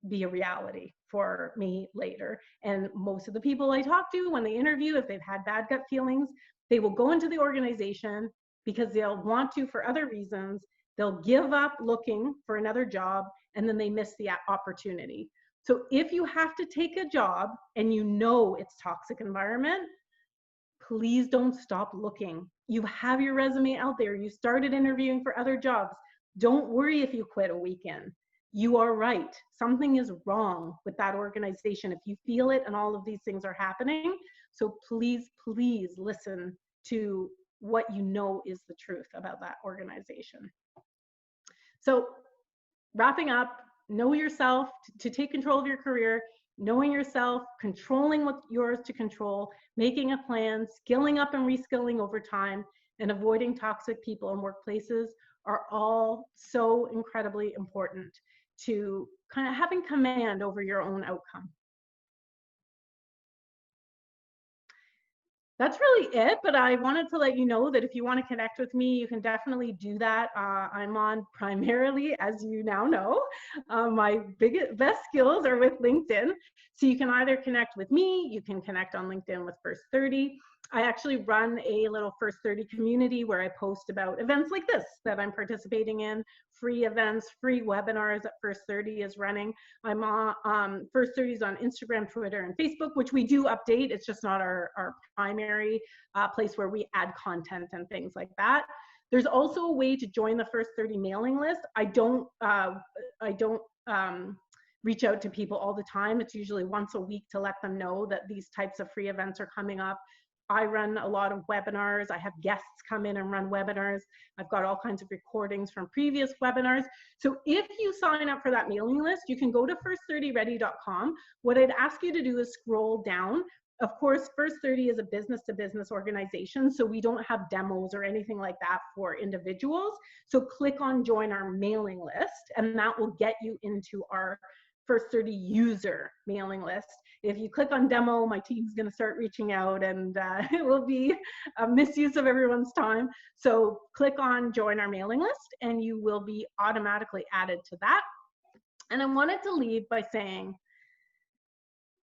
be a reality for me later. And most of the people I talk to when they interview, if they've had bad gut feelings, they will go into the organization because they'll want to for other reasons, they'll give up looking for another job, and then they miss the opportunity. So if you have to take a job and it's toxic environment, please don't stop looking. You have your resume out there. You started interviewing for other jobs. Don't worry if you quit a weekend. You are right. Something is wrong with that organization if you feel it and all of these things are happening. So please listen to what is the truth about that organization. So wrapping up, know yourself to take control of your career, knowing yourself, controlling what's yours to control, making a plan, skilling up and reskilling over time, and avoiding toxic people in workplaces are all so incredibly important to kind of having command over your own outcome. That's really it, but I wanted to let you know that if you want to connect with me, you can definitely do that. I'm on primarily, as you now know, my best skills are with LinkedIn. So you can either connect with me, you can connect on LinkedIn with First 30. I actually run a little First 30 community where I post about events like this that I'm participating in, free events, free webinars that First 30 is running. I'm on First 30 is on Instagram, Twitter, and Facebook, which we do update. It's just not our primary place where we add content and things like that. There's also a way to join the First 30 mailing list. I don't reach out to people all the time. It's usually once a week to let them know that these types of free events are coming up. I run a lot of webinars. I have guests come in and run webinars. I've got all kinds of recordings from previous webinars. So if you sign up for that mailing list, you can go to first30ready.com. What I'd ask you to do is scroll down. Of course, First 30 is a business-to-business organization, so we don't have demos or anything like that for individuals. So click on join our mailing list, and that will get you into our First 30 user mailing list. If you click on demo, my team's going to start reaching out, and it will be a misuse of everyone's time. So click on join our mailing list, and you will be automatically added to that. And I wanted to leave by saying,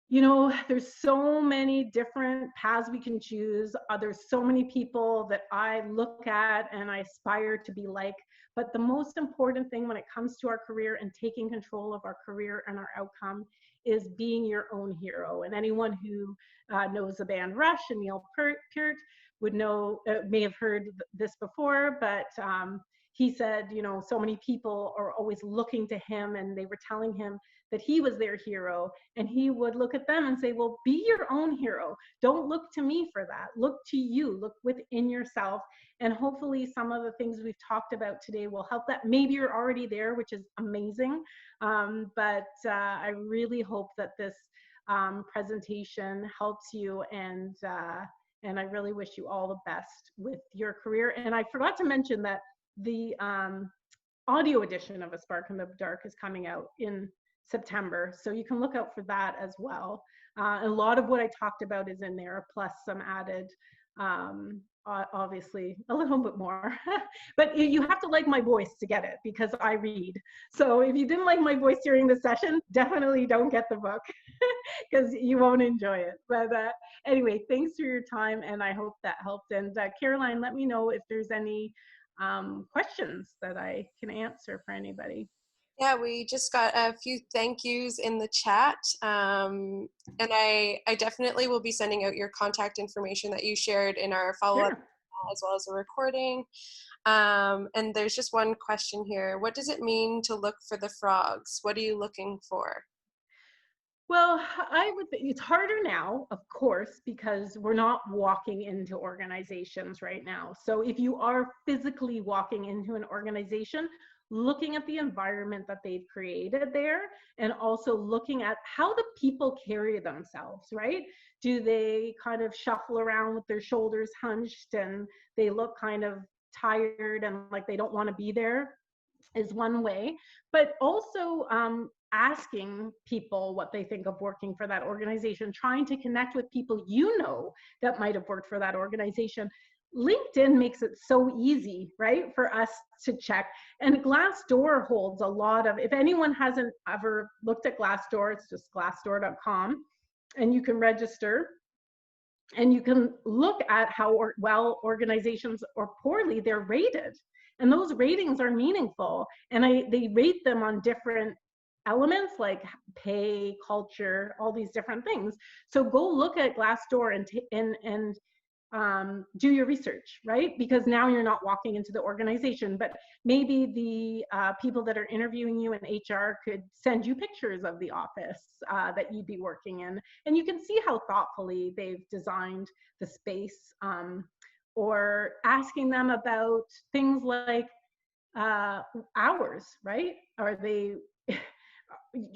you know, there's so many different paths we can choose. There's so many people that I look at and I aspire to be like. But the most important thing when it comes to our career and taking control of our career and our outcome is being your own hero. And anyone who knows the band Rush and Neil Peart would know, may have heard this before, but he said, you know, so many people are always looking to him, and they were telling him that he was their hero, and he would look at them and say, well, be your own hero. Don't look to me for that. Look to you. Look within yourself. And hopefully some of the things we've talked about today will help that. Maybe you're already there, which is amazing. But I really hope that this presentation helps you, and I really wish you all the best with your career. And I forgot to mention that the audio edition of A Spark in the Dark is coming out in September, so you can look out for that as well. A lot of what I talked about is in there, plus some added, obviously a little bit more. But you have to like my voice to get it, because I read. So if you didn't like my voice during the session, definitely don't get the book, because you won't enjoy it. But anyway, thanks for your time, and I hope that helped. And Caroline, let me know if there's any questions that I can answer for anybody. Yeah, we just got a few thank yous in the chat. And I definitely will be sending out your contact information that you shared in our follow-up, Sure. as well as a recording. And there's just one question here. What does it mean to look for the frogs? What are you looking for? Well, it's harder now, of course, because we're not walking into organizations right now. So if you are physically walking into an organization, looking at the environment that they've created there, and also looking at how the people carry themselves, right? Do they kind of shuffle around with their shoulders hunched, and they look kind of tired and like they don't want to be there? Is one way. But also asking people what they think of working for that organization, trying to connect with people you know that might have worked for that organization. LinkedIn makes it so easy, right, for us to check. And Glassdoor holds a lot of, if anyone hasn't ever looked at Glassdoor, it's just glassdoor.com, and you can register. And you can look at how well organizations or poorly they're rated. And those ratings are meaningful. And they rate them on different elements like pay, culture, all these different things. So go look at Glassdoor and do your research, right? Because now you're not walking into the organization, but maybe the people that are interviewing you in HR could send you pictures of the office that you'd be working in, and you can see how thoughtfully they've designed the space, or asking them about things like hours, right?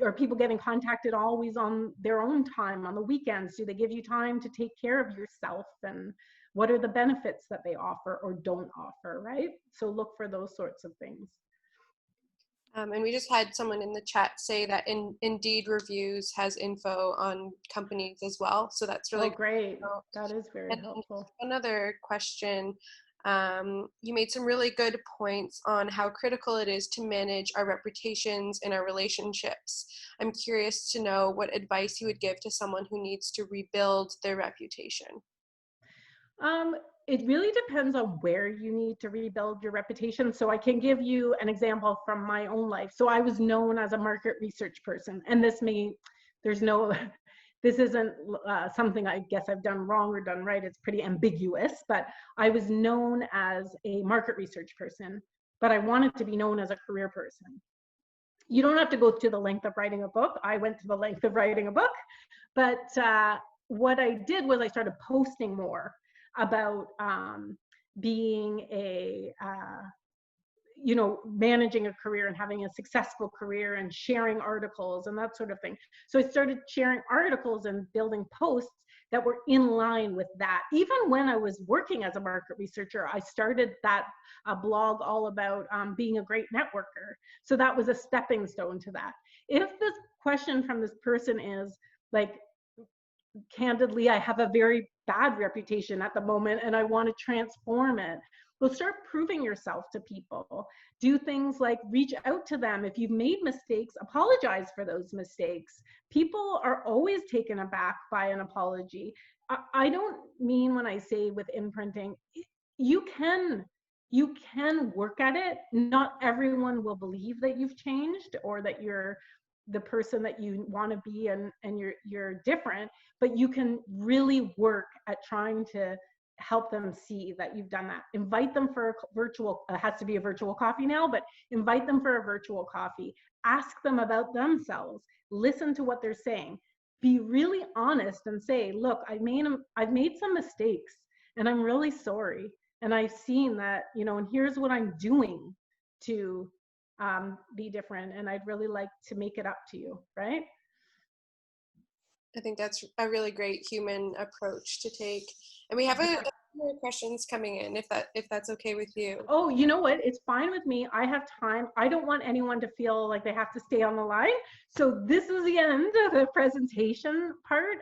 Are people getting contacted always on their own time on the weekends? Do they give you time to take care of yourself? And what are the benefits that they offer or don't offer, right? So look for those sorts of things. And we just had someone in the chat say that Indeed Reviews has info on companies as well. So that's really great. That is very helpful. Another question. You made some really good points on how critical it is to manage our reputations and our relationships. I'm curious to know what advice you would give to someone who needs to rebuild their reputation. It really depends on where you need to rebuild your reputation. So I can give you an example from my own life. So I was known as a market research person, and there's no, this isn't something I guess I've done wrong or done right. It's pretty ambiguous, but I was known as a market research person, but I wanted to be known as a career person. You don't have to go to the length of writing a book. I went to the length of writing a book, but what I did was I started posting more about being managing a career and having a successful career and sharing articles and that sort of thing. So I started sharing articles and building posts that were in line with that. Even when I was working as a market researcher, I started that blog all about being a great networker. So that was a stepping stone to that. If this question from this person is like, candidly, I have a very bad reputation at the moment and I want to transform it. Well, start proving yourself to people. Do things like reach out to them. If you've made mistakes, apologize for those mistakes. People are always taken aback by an apology. I don't mean when I say with imprinting, you can work at it. Not everyone will believe that you've changed or that you're the person that you want to be and you're different, but you can really work at trying to help them see that you've done that. Invite them for a virtual, it has to be a virtual coffee now, but invite them for a virtual coffee. Ask them about themselves. Listen to what they're saying. Be really honest and say, look, I've made some mistakes and I'm really sorry. And I've seen that, and here's what I'm doing to be different. And I'd really like to make it up to you, right? I think that's a really great human approach to take. And we have a few more questions coming in, if that's okay with you. Oh, you know what? It's fine with me. I have time. I don't want anyone to feel like they have to stay on the line. So this is the end of the presentation part.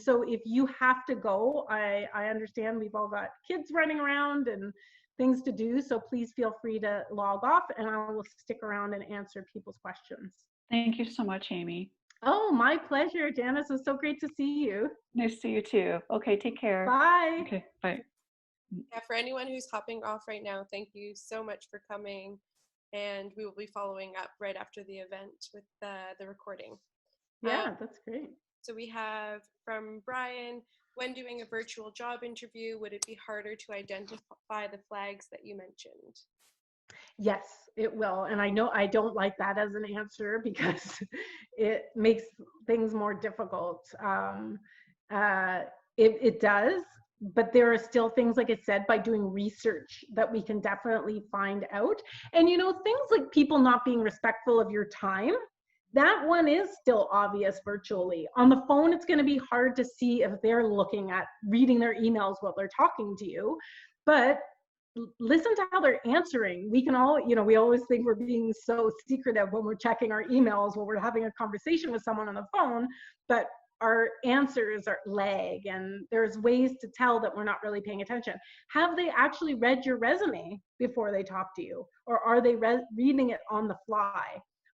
So if you have to go, I understand we've all got kids running around and things to do. So please feel free to log off and I will stick around and answer people's questions. Thank you so much, Amy. Oh, my pleasure, Janice. It was so great to see you. Nice to see you too. Okay, take care. Bye. Okay, bye. Yeah, for anyone who's hopping off right now, thank you so much for coming. And we will be following up right after the event with the recording. Yeah, that's great. So we have from Brian, when doing a virtual job interview, would it be harder to identify the flags that you mentioned? Yes, it will. And I know I don't like that as an answer because it makes things more difficult. It does, but there are still things, like I said, by doing research that we can definitely find out. And, things like people not being respectful of your time, that one is still obvious virtually. On the phone, it's going to be hard to see if they're reading their emails while they're talking to you. But listen to how they're answering. We can all, we always think we're being so secretive when we're checking our emails, when we're having a conversation with someone on the phone, but our answers are lag and there's ways to tell that we're not really paying attention. Have they actually read your resume before they talk to you? Or are they reading it on the fly?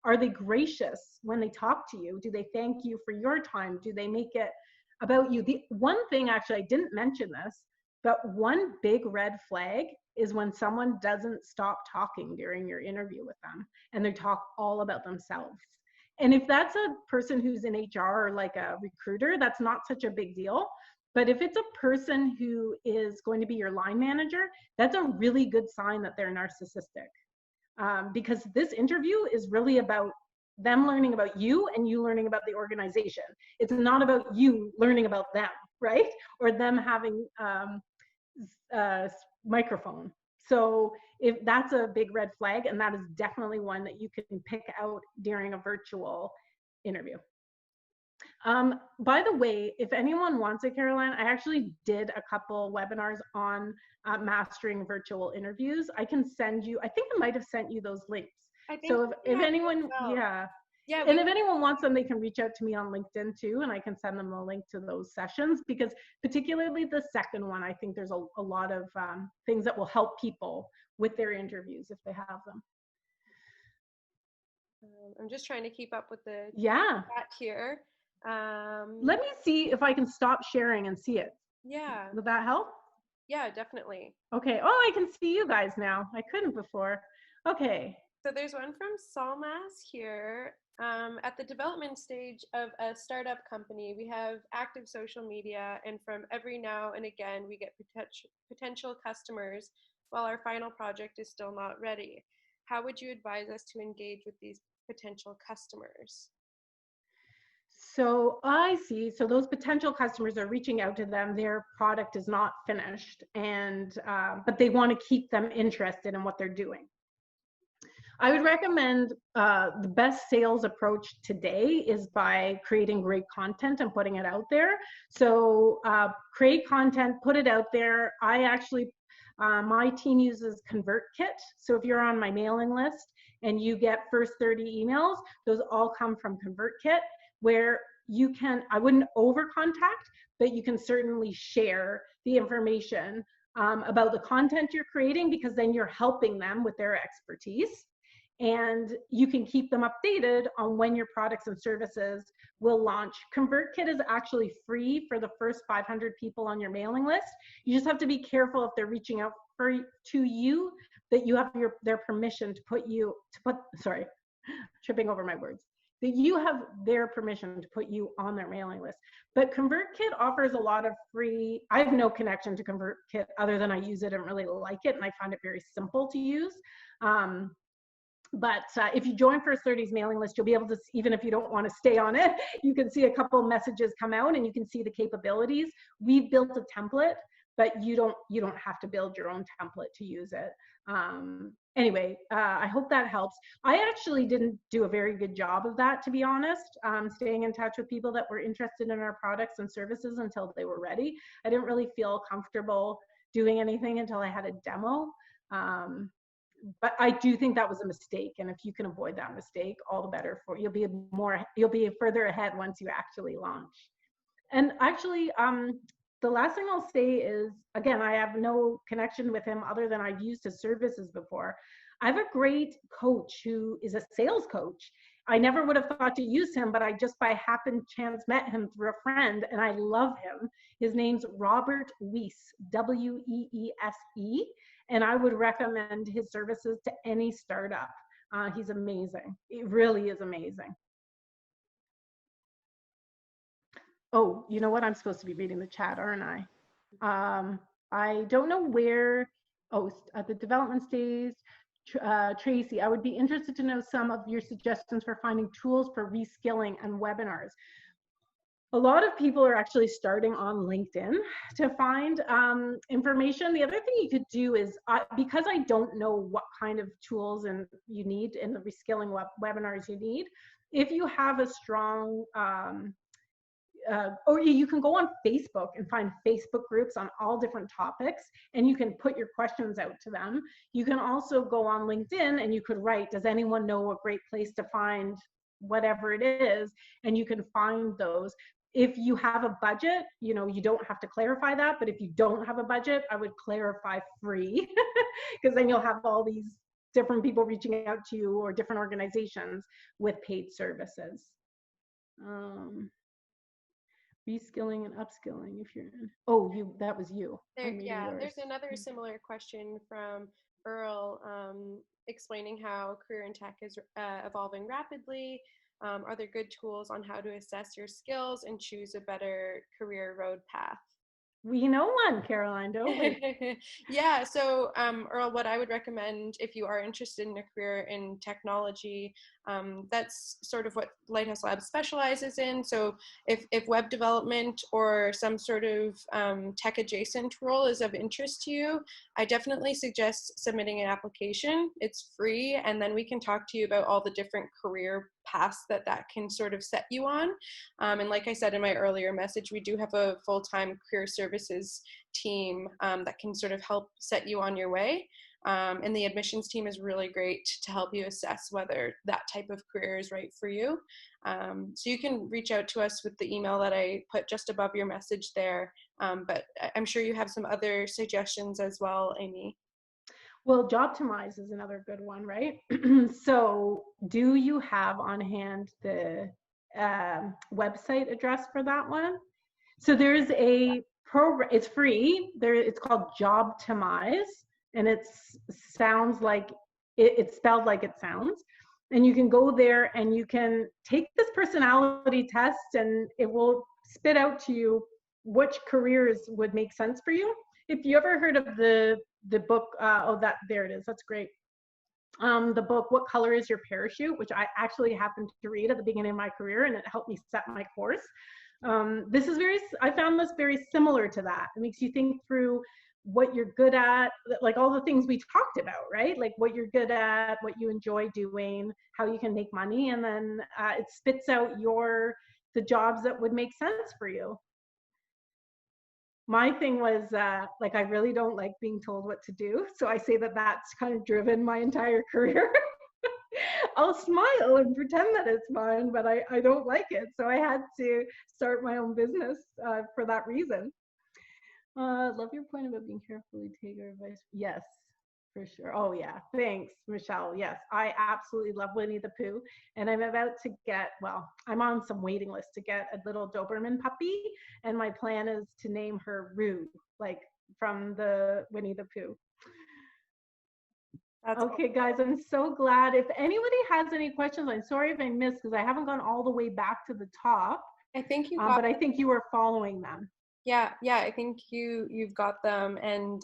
Are they gracious when they talk to you? Do they thank you for your time? Do they make it about you? The one thing, actually, I didn't mention this, but one big red flag is when someone doesn't stop talking during your interview with them and they talk all about themselves. And if that's a person who's in HR or like a recruiter, that's not such a big deal. But if it's a person who is going to be your line manager, that's a really good sign that they're narcissistic. Because this interview is really about them learning about you and you learning about the organization. It's not about you learning about them, right? Or them having microphone. So if that's a big red flag, and that is definitely one that you can pick out during a virtual interview. By the way, if anyone wants it, Caroline, I actually did a couple webinars on mastering virtual interviews. I can send you, I think I might have sent you those links. So if anyone, yeah, and if anyone wants them, they can reach out to me on LinkedIn too, and I can send them a link to those sessions, because particularly the second one, I think there's a lot of things that will help people with their interviews if they have them. I'm just trying to keep up with the chat here. Let me see if I can stop sharing and see it. Yeah. Would that help? Yeah, definitely. Okay. Oh, I can see you guys now. I couldn't before. Okay. So there's one from Salmas here. At the development stage of a startup company, we have active social media, and from every now and again, we get potential customers while our final project is still not ready. How would you advise us to engage with these potential customers? So I see. So those potential customers are reaching out to them. Their product is not finished, and but they want to keep them interested in what they're doing. I would recommend the best sales approach today is by creating great content and putting it out there. So create content, put it out there. I actually, my team uses ConvertKit. So if you're on my mailing list and you get first 30 emails, those all come from ConvertKit, where you can, I wouldn't over contact, but you can certainly share the information about the content you're creating, because then you're helping them with their expertise. And you can keep them updated on when your products and services will launch. ConvertKit is actually free for the first 500 people on your mailing list. You just have to be careful if they're reaching out to you, that you have their permission to put, sorry, tripping over my words, that you have their permission to put you on their mailing list. But ConvertKit offers a lot of free, I have no connection to ConvertKit other than I use it and really like it, and I find it very simple to use. But if you join First 30's mailing list, you'll be able to, even if you don't want to stay on it, you can see a couple messages come out and you can see the capabilities. We've built a template, but you don't have to build your own template to use it. Anyway, I hope that helps. I actually didn't do a very good job of that, to be honest, staying in touch with people that were interested in our products and services until they were ready. I didn't really feel comfortable doing anything until I had a demo. But I do think that was a mistake, and if you can avoid that mistake, all the better for you. You'll be further ahead once you actually launch. And actually, the last thing I'll say is, again, I have no connection with him other than I've used his services before. I have a great coach who is a sales coach. I never would have thought to use him, but I just by happen chance met him through a friend, and I love him. His name's Robert Weese, W-E-E-S-E. And I would recommend his services to any startup. He's amazing. It really is amazing. Oh, you know what? I'm supposed to be reading the chat, aren't I? I don't know where, at the development stage, Tracy, I would be interested to know some of your suggestions for finding tools for reskilling and webinars. A lot of people are actually starting on LinkedIn to find information. The other thing you could do is, because I don't know what kind of tools you need in the reskilling webinars you need, if you have a strong, or you can go on Facebook and find Facebook groups on all different topics, and you can put your questions out to them. You can also go on LinkedIn and you could write, does anyone know a great place to find whatever it is? And you can find those. If you have a budget, you don't have to clarify that, but if you don't have a budget, I would clarify free, because then you'll have all these different people reaching out to you, or different organizations with paid services. Reskilling and upskilling, if you're in. That was you. There's another similar question from Earl, explaining how career in tech is evolving rapidly. Are there good tools on how to assess your skills and choose a better career road path? We know one, Caroline, don't we? Yeah, so Earl, what I would recommend if you are interested in a career in technology, that's sort of what Lighthouse Labs specializes in. So if web development or some sort of tech adjacent role is of interest to you, I definitely suggest submitting an application. It's free, and then we can talk to you about all the different career paths that can sort of set you on. And like I said in my earlier message, we do have a full-time career services team that can sort of help set you on your way. And the admissions team is really great to help you assess whether that type of career is right for you. So you can reach out to us with the email that I put just above your message there. But I'm sure you have some other suggestions as well, Amy. Well, Jobtimize is another good one, right? So do you have on hand the website address for that one? So there's a program, it's free. It's called Jobtimize, and it sounds like it's spelled like it sounds. And you can go there and you can take this personality test, and it will spit out to you which careers would make sense for you. If you ever heard of the book, there it is. That's great. The book, What Color is Your Parachute, which I actually happened to read at the beginning of my career, and it helped me set my course. I found this very similar to that. It makes you think through what you're good at, like all the things we talked about, right? Like what you're good at, what you enjoy doing, how you can make money, and then it spits out the jobs that would make sense for you. My thing was like, I really don't like being told what to do. So I say that that's kind of driven my entire career. I'll smile and pretend that it's mine, but I don't like it. So I had to start my own business for that reason. Love your point about being carefully take your advice. Yes, for sure. Oh yeah, thanks, Michelle. Yes, I absolutely love Winnie the Pooh, and I'm about to I'm on some waiting list to get a little Doberman puppy, and my plan is to name her Roo, like from the Winnie the Pooh. That's okay, guys, I'm so glad. If anybody has any questions, I'm sorry if I missed, because I haven't gone all the way back to the top. I think you but I think you were following them. Yeah, I think you've got them, and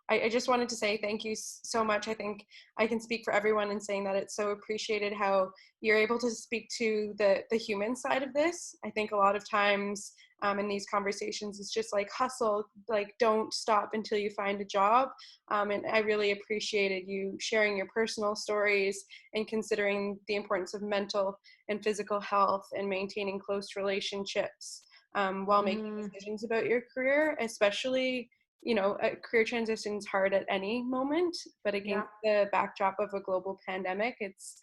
I just wanted to say thank you so much. I think I can speak for everyone in saying that it's so appreciated how you're able to speak to the human side of this. I think a lot of times in these conversations, it's just like hustle, like don't stop until you find a job. And I really appreciated you sharing your personal stories and considering the importance of mental and physical health and maintaining close relationships while making decisions about your career, especially, a career transition is hard at any moment, but against the backdrop of a global pandemic, it's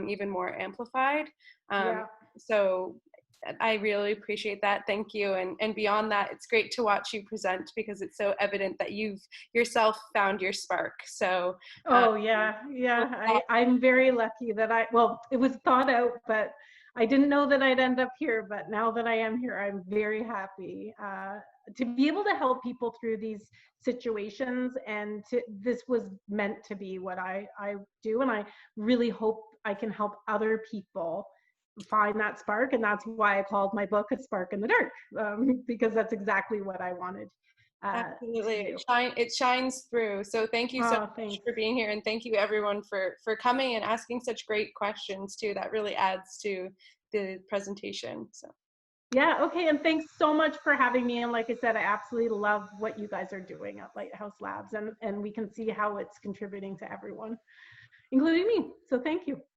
even more amplified. So I really appreciate that. Thank you. And beyond that, it's great to watch you present, because it's so evident that you've yourself found your spark. So I'm very lucky that it was thought out, but I didn't know that I'd end up here. But now that I am here, I'm very happy to be able to help people through these situations. And this was meant to be what I do. And I really hope I can help other people find that spark. And that's why I called my book A Spark in the Dark, because that's exactly what I wanted. Absolutely. It shines through. So thank you so much for being here, and thank you everyone for coming and asking such great questions too. That really adds to the presentation. So yeah, okay, and thanks so much for having me. And like I said, I absolutely love what you guys are doing at Lighthouse Labs, and we can see how it's contributing to everyone, including me. So thank you.